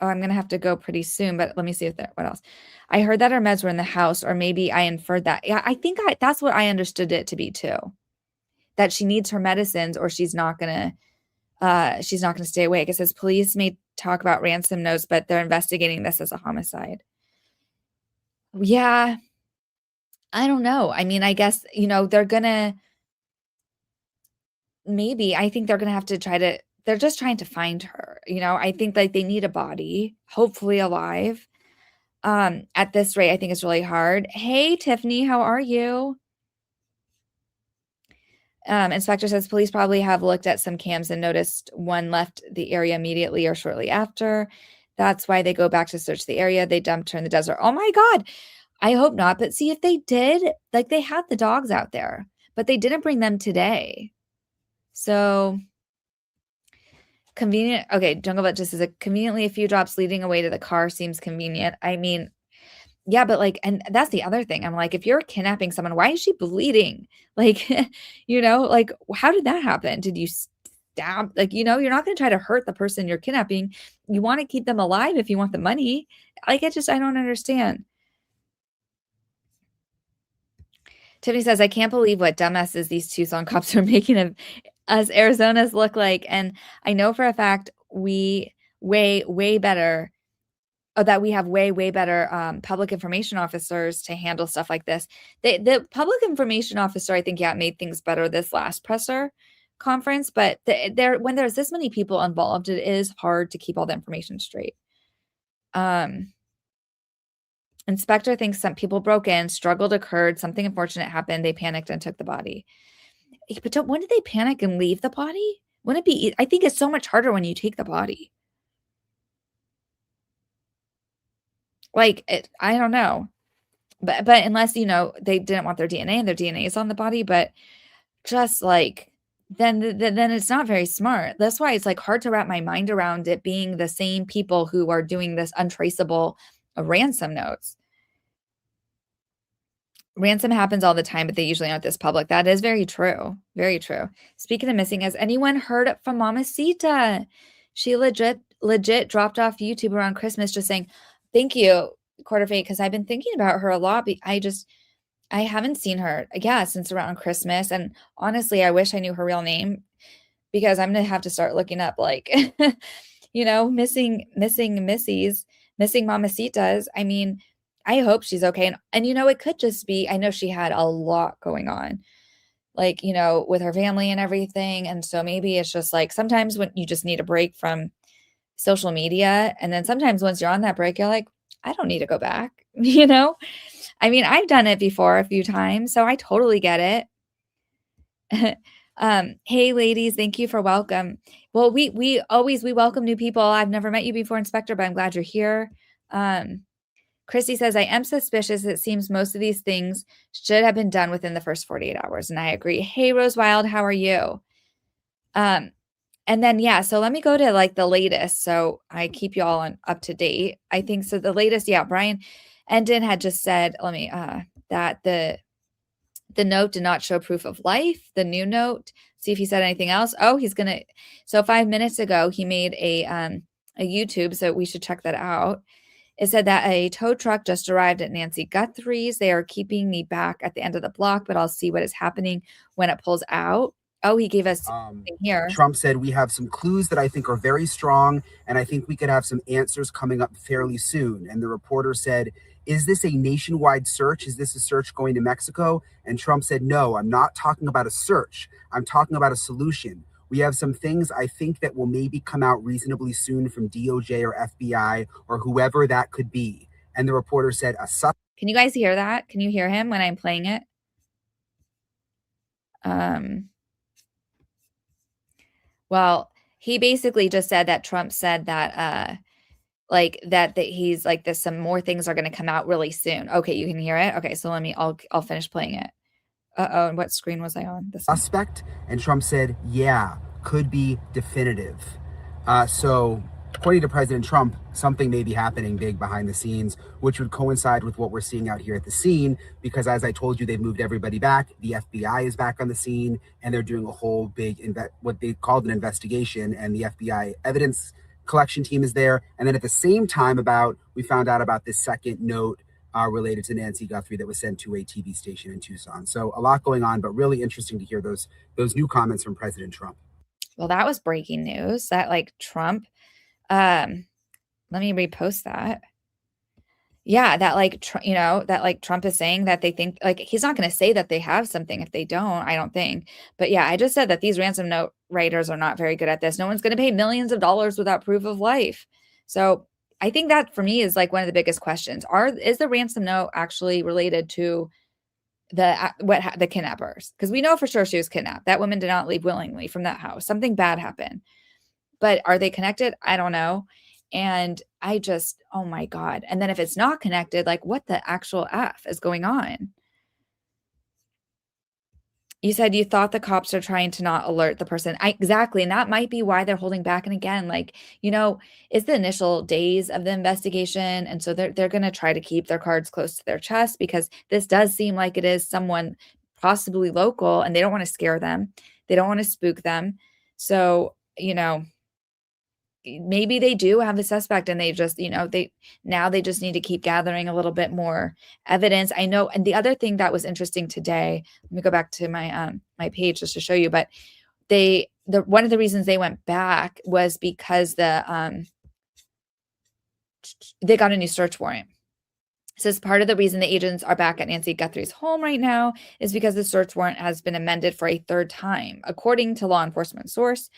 I'm going to have to go pretty soon, but let me see what else. I heard that her meds were in the house, or maybe I inferred that. Yeah, I think that's what I understood it to be too. That she needs her medicines or she's not going to stay awake. It says police may talk about ransom notes, but they're investigating this as a homicide. Yeah. I don't know. I mean, I guess, they're going to I think they're going to have to they're just trying to find her. I think like they need a body, hopefully alive. At this rate, I think it's really hard. Hey, Tiffany, how are you? Inspector says police probably have looked at some cams and noticed one left the area immediately or shortly after. That's why they go back to search the area. They dumped her in the desert. Oh my God. I hope not. But see, if they did, like they had the dogs out there, but they didn't bring them today. So convenient. Okay, Jungle Vet just says conveniently a few drops leading away to the car seems convenient. I mean, yeah, but like, and that's the other thing. I'm like, if you're kidnapping someone, why is she bleeding? Like, like, how did that happen? Did you stab? Like, you're not going to try to hurt the person you're kidnapping. You want to keep them alive if you want the money. Like, I don't understand. Tiffany says, I can't believe what dumbasses these Tucson cops are making of us Arizonas look like. And I know for a fact we way better. That we have way better public information officers to handle stuff like this. The public information officer, I think, made things better this last presser conference. But when there's this many people involved, it is hard to keep all the information straight. Inspector thinks some people broke in, struggled occurred, something unfortunate happened. They panicked and took the body. But when did they panic and leave the body? Wouldn't it be? I think it's so much harder when you take the body. Like, I don't know. But unless, they didn't want their DNA and their DNA is on the body, but just like, then it's not very smart. That's why it's like hard to wrap my mind around it being the same people who are doing this untraceable ransom notes. Ransom happens all the time, but they usually aren't this public. That is very true. Very true. Speaking of missing, has anyone heard from Mamacita? She legit dropped off YouTube around Christmas just saying, thank you, Quarter Fate, because I've been thinking about her a lot. I haven't seen her, since around Christmas. And honestly, I wish I knew her real name because I'm going to have to start looking up like, missing missies, missing Mamacitas. I mean, I hope she's okay. And it could just be, I know she had a lot going on, like, with her family and everything. And so maybe it's just like sometimes when you just need a break from social media. And then sometimes once you're on that break, you're like, I don't need to go back. I mean, I've done it before a few times, so I totally get it. Hey ladies, thank you for welcome. Well, we welcome new people. I've never met you before, Inspector, but I'm glad you're here. Christy says, I am suspicious. It seems most of these things should have been done within the first 48 hours. And I agree. Hey, Rose Wild, how are you? And then, so let me go to like the latest. So I keep you all up to date. I think so. The latest, Brian Endon had just said, that the note did not show proof of life. The new note, see if he said anything else. Oh, so 5 minutes ago, he made a YouTube. So we should check that out. It said that a tow truck just arrived at Nancy Guthrie's. They are keeping me back at the end of the block, but I'll see what is happening when it pulls out. Oh, he gave us something here. Trump said, we have some clues that I think are very strong, and I think we could have some answers coming up fairly soon. And the reporter said, is this a nationwide search? Is this a search going to Mexico? And Trump said, no, I'm not talking about a search. I'm talking about a solution. We have some things I think that will maybe come out reasonably soon from DOJ or FBI or whoever that could be. And the reporter said, Can you guys hear that? Can you hear him when I'm playing it? Well, he basically just said that Trump said that, that he's like, there's some more things are going to come out really soon. Okay, you can hear it. Okay, so I'll finish playing it. Uh-oh, and what screen was I on? This suspect. And Trump said, yeah, could be definitive. So according to President Trump, something may be happening big behind the scenes, which would coincide with what we're seeing out here at the scene. Because as I told you, they've moved everybody back. The FBI is back on the scene, and they're doing a whole big what they called an investigation. And the FBI evidence collection team is there. And then at the same time, we found out about this second note related to Nancy Guthrie that was sent to a TV station in Tucson. So a lot going on, but really interesting to hear those new comments from President Trump. Well, that was breaking news that like Trump, let me repost that. Yeah, that like, that like Trump is saying that they think like he's not going to say that they have something if they don't, I don't think. But yeah, I just said that these ransom note writers are not very good at this. No one's going to pay millions of dollars without proof of life. So I think that for me is like one of the biggest questions. Is the ransom note actually related to the kidnappers? Because we know for sure she was kidnapped. That woman did not leave willingly from that house. Something bad happened. But are they connected? I don't know. And I just, oh my God. And then if it's not connected, like what the actual F is going on? You said you thought the cops are trying to not alert the person. Exactly. And that might be why they're holding back. And again, like, it's the initial days of the investigation. And so they're going to try to keep their cards close to their chest because this does seem like it is someone possibly local and they don't want to scare them. They don't want to spook them. So, maybe they do have a suspect and they just, they just need to keep gathering a little bit more evidence. I know. And the other thing that was interesting today, let me go back to my, my page just to show you, but one of the reasons they went back was because they got a new search warrant. Says part of the reason the agents are back at Nancy Guthrie's home right now is because the search warrant has been amended for a third time, according to law enforcement source.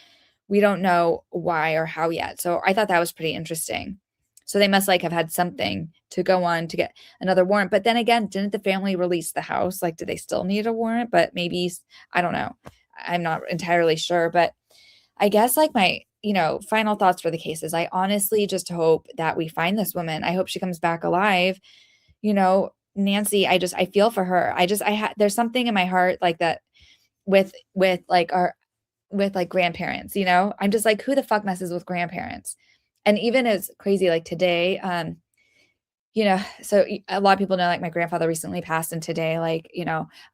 We don't know why or how yet. So I thought that was pretty interesting. So they must like have had something to go on to get another warrant. But then again, didn't the family release the house? Like, do they still need a warrant? But maybe, I don't know. I'm not entirely sure. But I guess like my, final thoughts for the case is I honestly just hope that we find this woman. I hope she comes back alive. Nancy, I feel for her. There's something in my heart like that with like grandparents, I'm just like, who the fuck messes with grandparents? And even as crazy, like today, so a lot of people know, like my grandfather recently passed and today, like,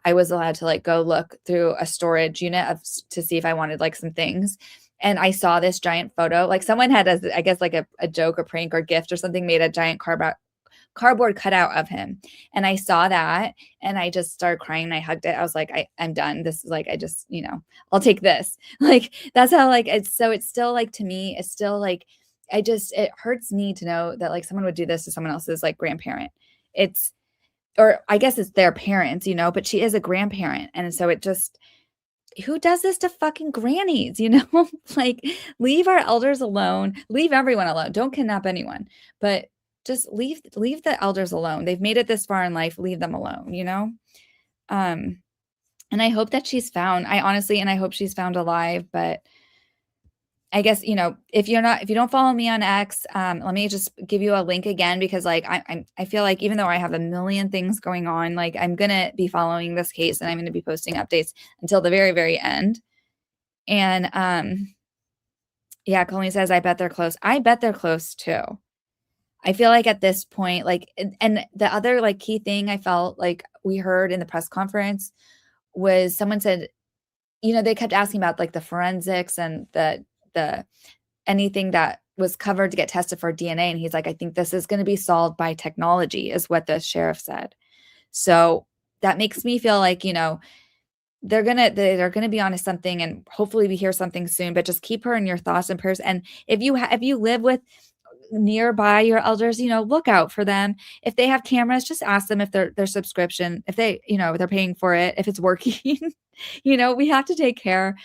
I was allowed to like go look through a storage unit to see if I wanted like some things. And I saw this giant photo, like someone had, I guess like a joke or prank or gift or something, made a giant cardboard cutout of him. And I saw that and I just started crying and I hugged it. I was like, I'm done. This is like, I just, I'll take this. Like, that's how like, it's still like, to me, it's still like, it hurts me to know that like someone would do this to someone else's like grandparent. Or I guess it's their parents, but she is a grandparent. And so it just, who does this to fucking grannies, like leave our elders alone, leave everyone alone. Don't kidnap anyone, but just leave the elders alone. They've made it this far in life. Leave them alone, And I hope that she's found. I hope she's found alive. But I guess, if you don't follow me on X, let me just give you a link again, because like, I feel like even though I have a million things going on, like I'm going to be following this case and I'm going to be posting updates until the very, very end. And, yeah, Colleen says, I bet they're close. I bet they're close too. I feel like at this point, like, and the other like key thing I felt like we heard in the press conference was someone said, they kept asking about like the forensics and the anything that was covered to get tested for DNA. And he's like, I think this is going to be solved by technology, is what the sheriff said. So that makes me feel like, they're going to be onto something, and hopefully we hear something soon, but just keep her in your thoughts and prayers. And if you live with nearby your elders, look out for them. If they have cameras, just ask them if their subscription, if they, if they're paying for it, if it's working. We have to take care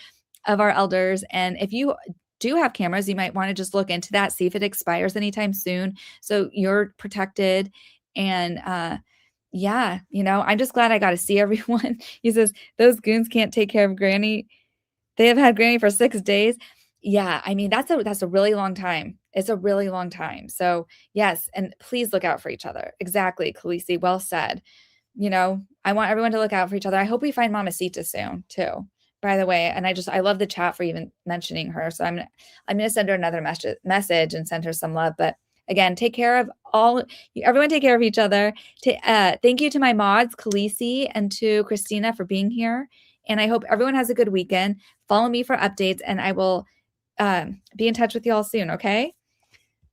of our elders. And if you do have cameras, you might want to just look into that, see if it expires anytime soon, so you're protected. And yeah, I'm just glad I got to see everyone. He says those goons can't take care of Granny. They have had Granny for 6 days. Yeah, I mean, that's a really long time. It's a really long time. So yes, and please look out for each other. Exactly, Khaleesi, well said. I want everyone to look out for each other. I hope we find Mamacita soon too, by the way, and I love the chat for even mentioning her. So I'm gonna send her another message and send her some love. But again, take care of everyone. Take care of each other. Thank you to my mods, Khaleesi and to Christina for being here. And I hope everyone has a good weekend. Follow me for updates, and I will be in touch with you all soon. Okay.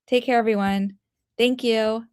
Take care, everyone. Thank you.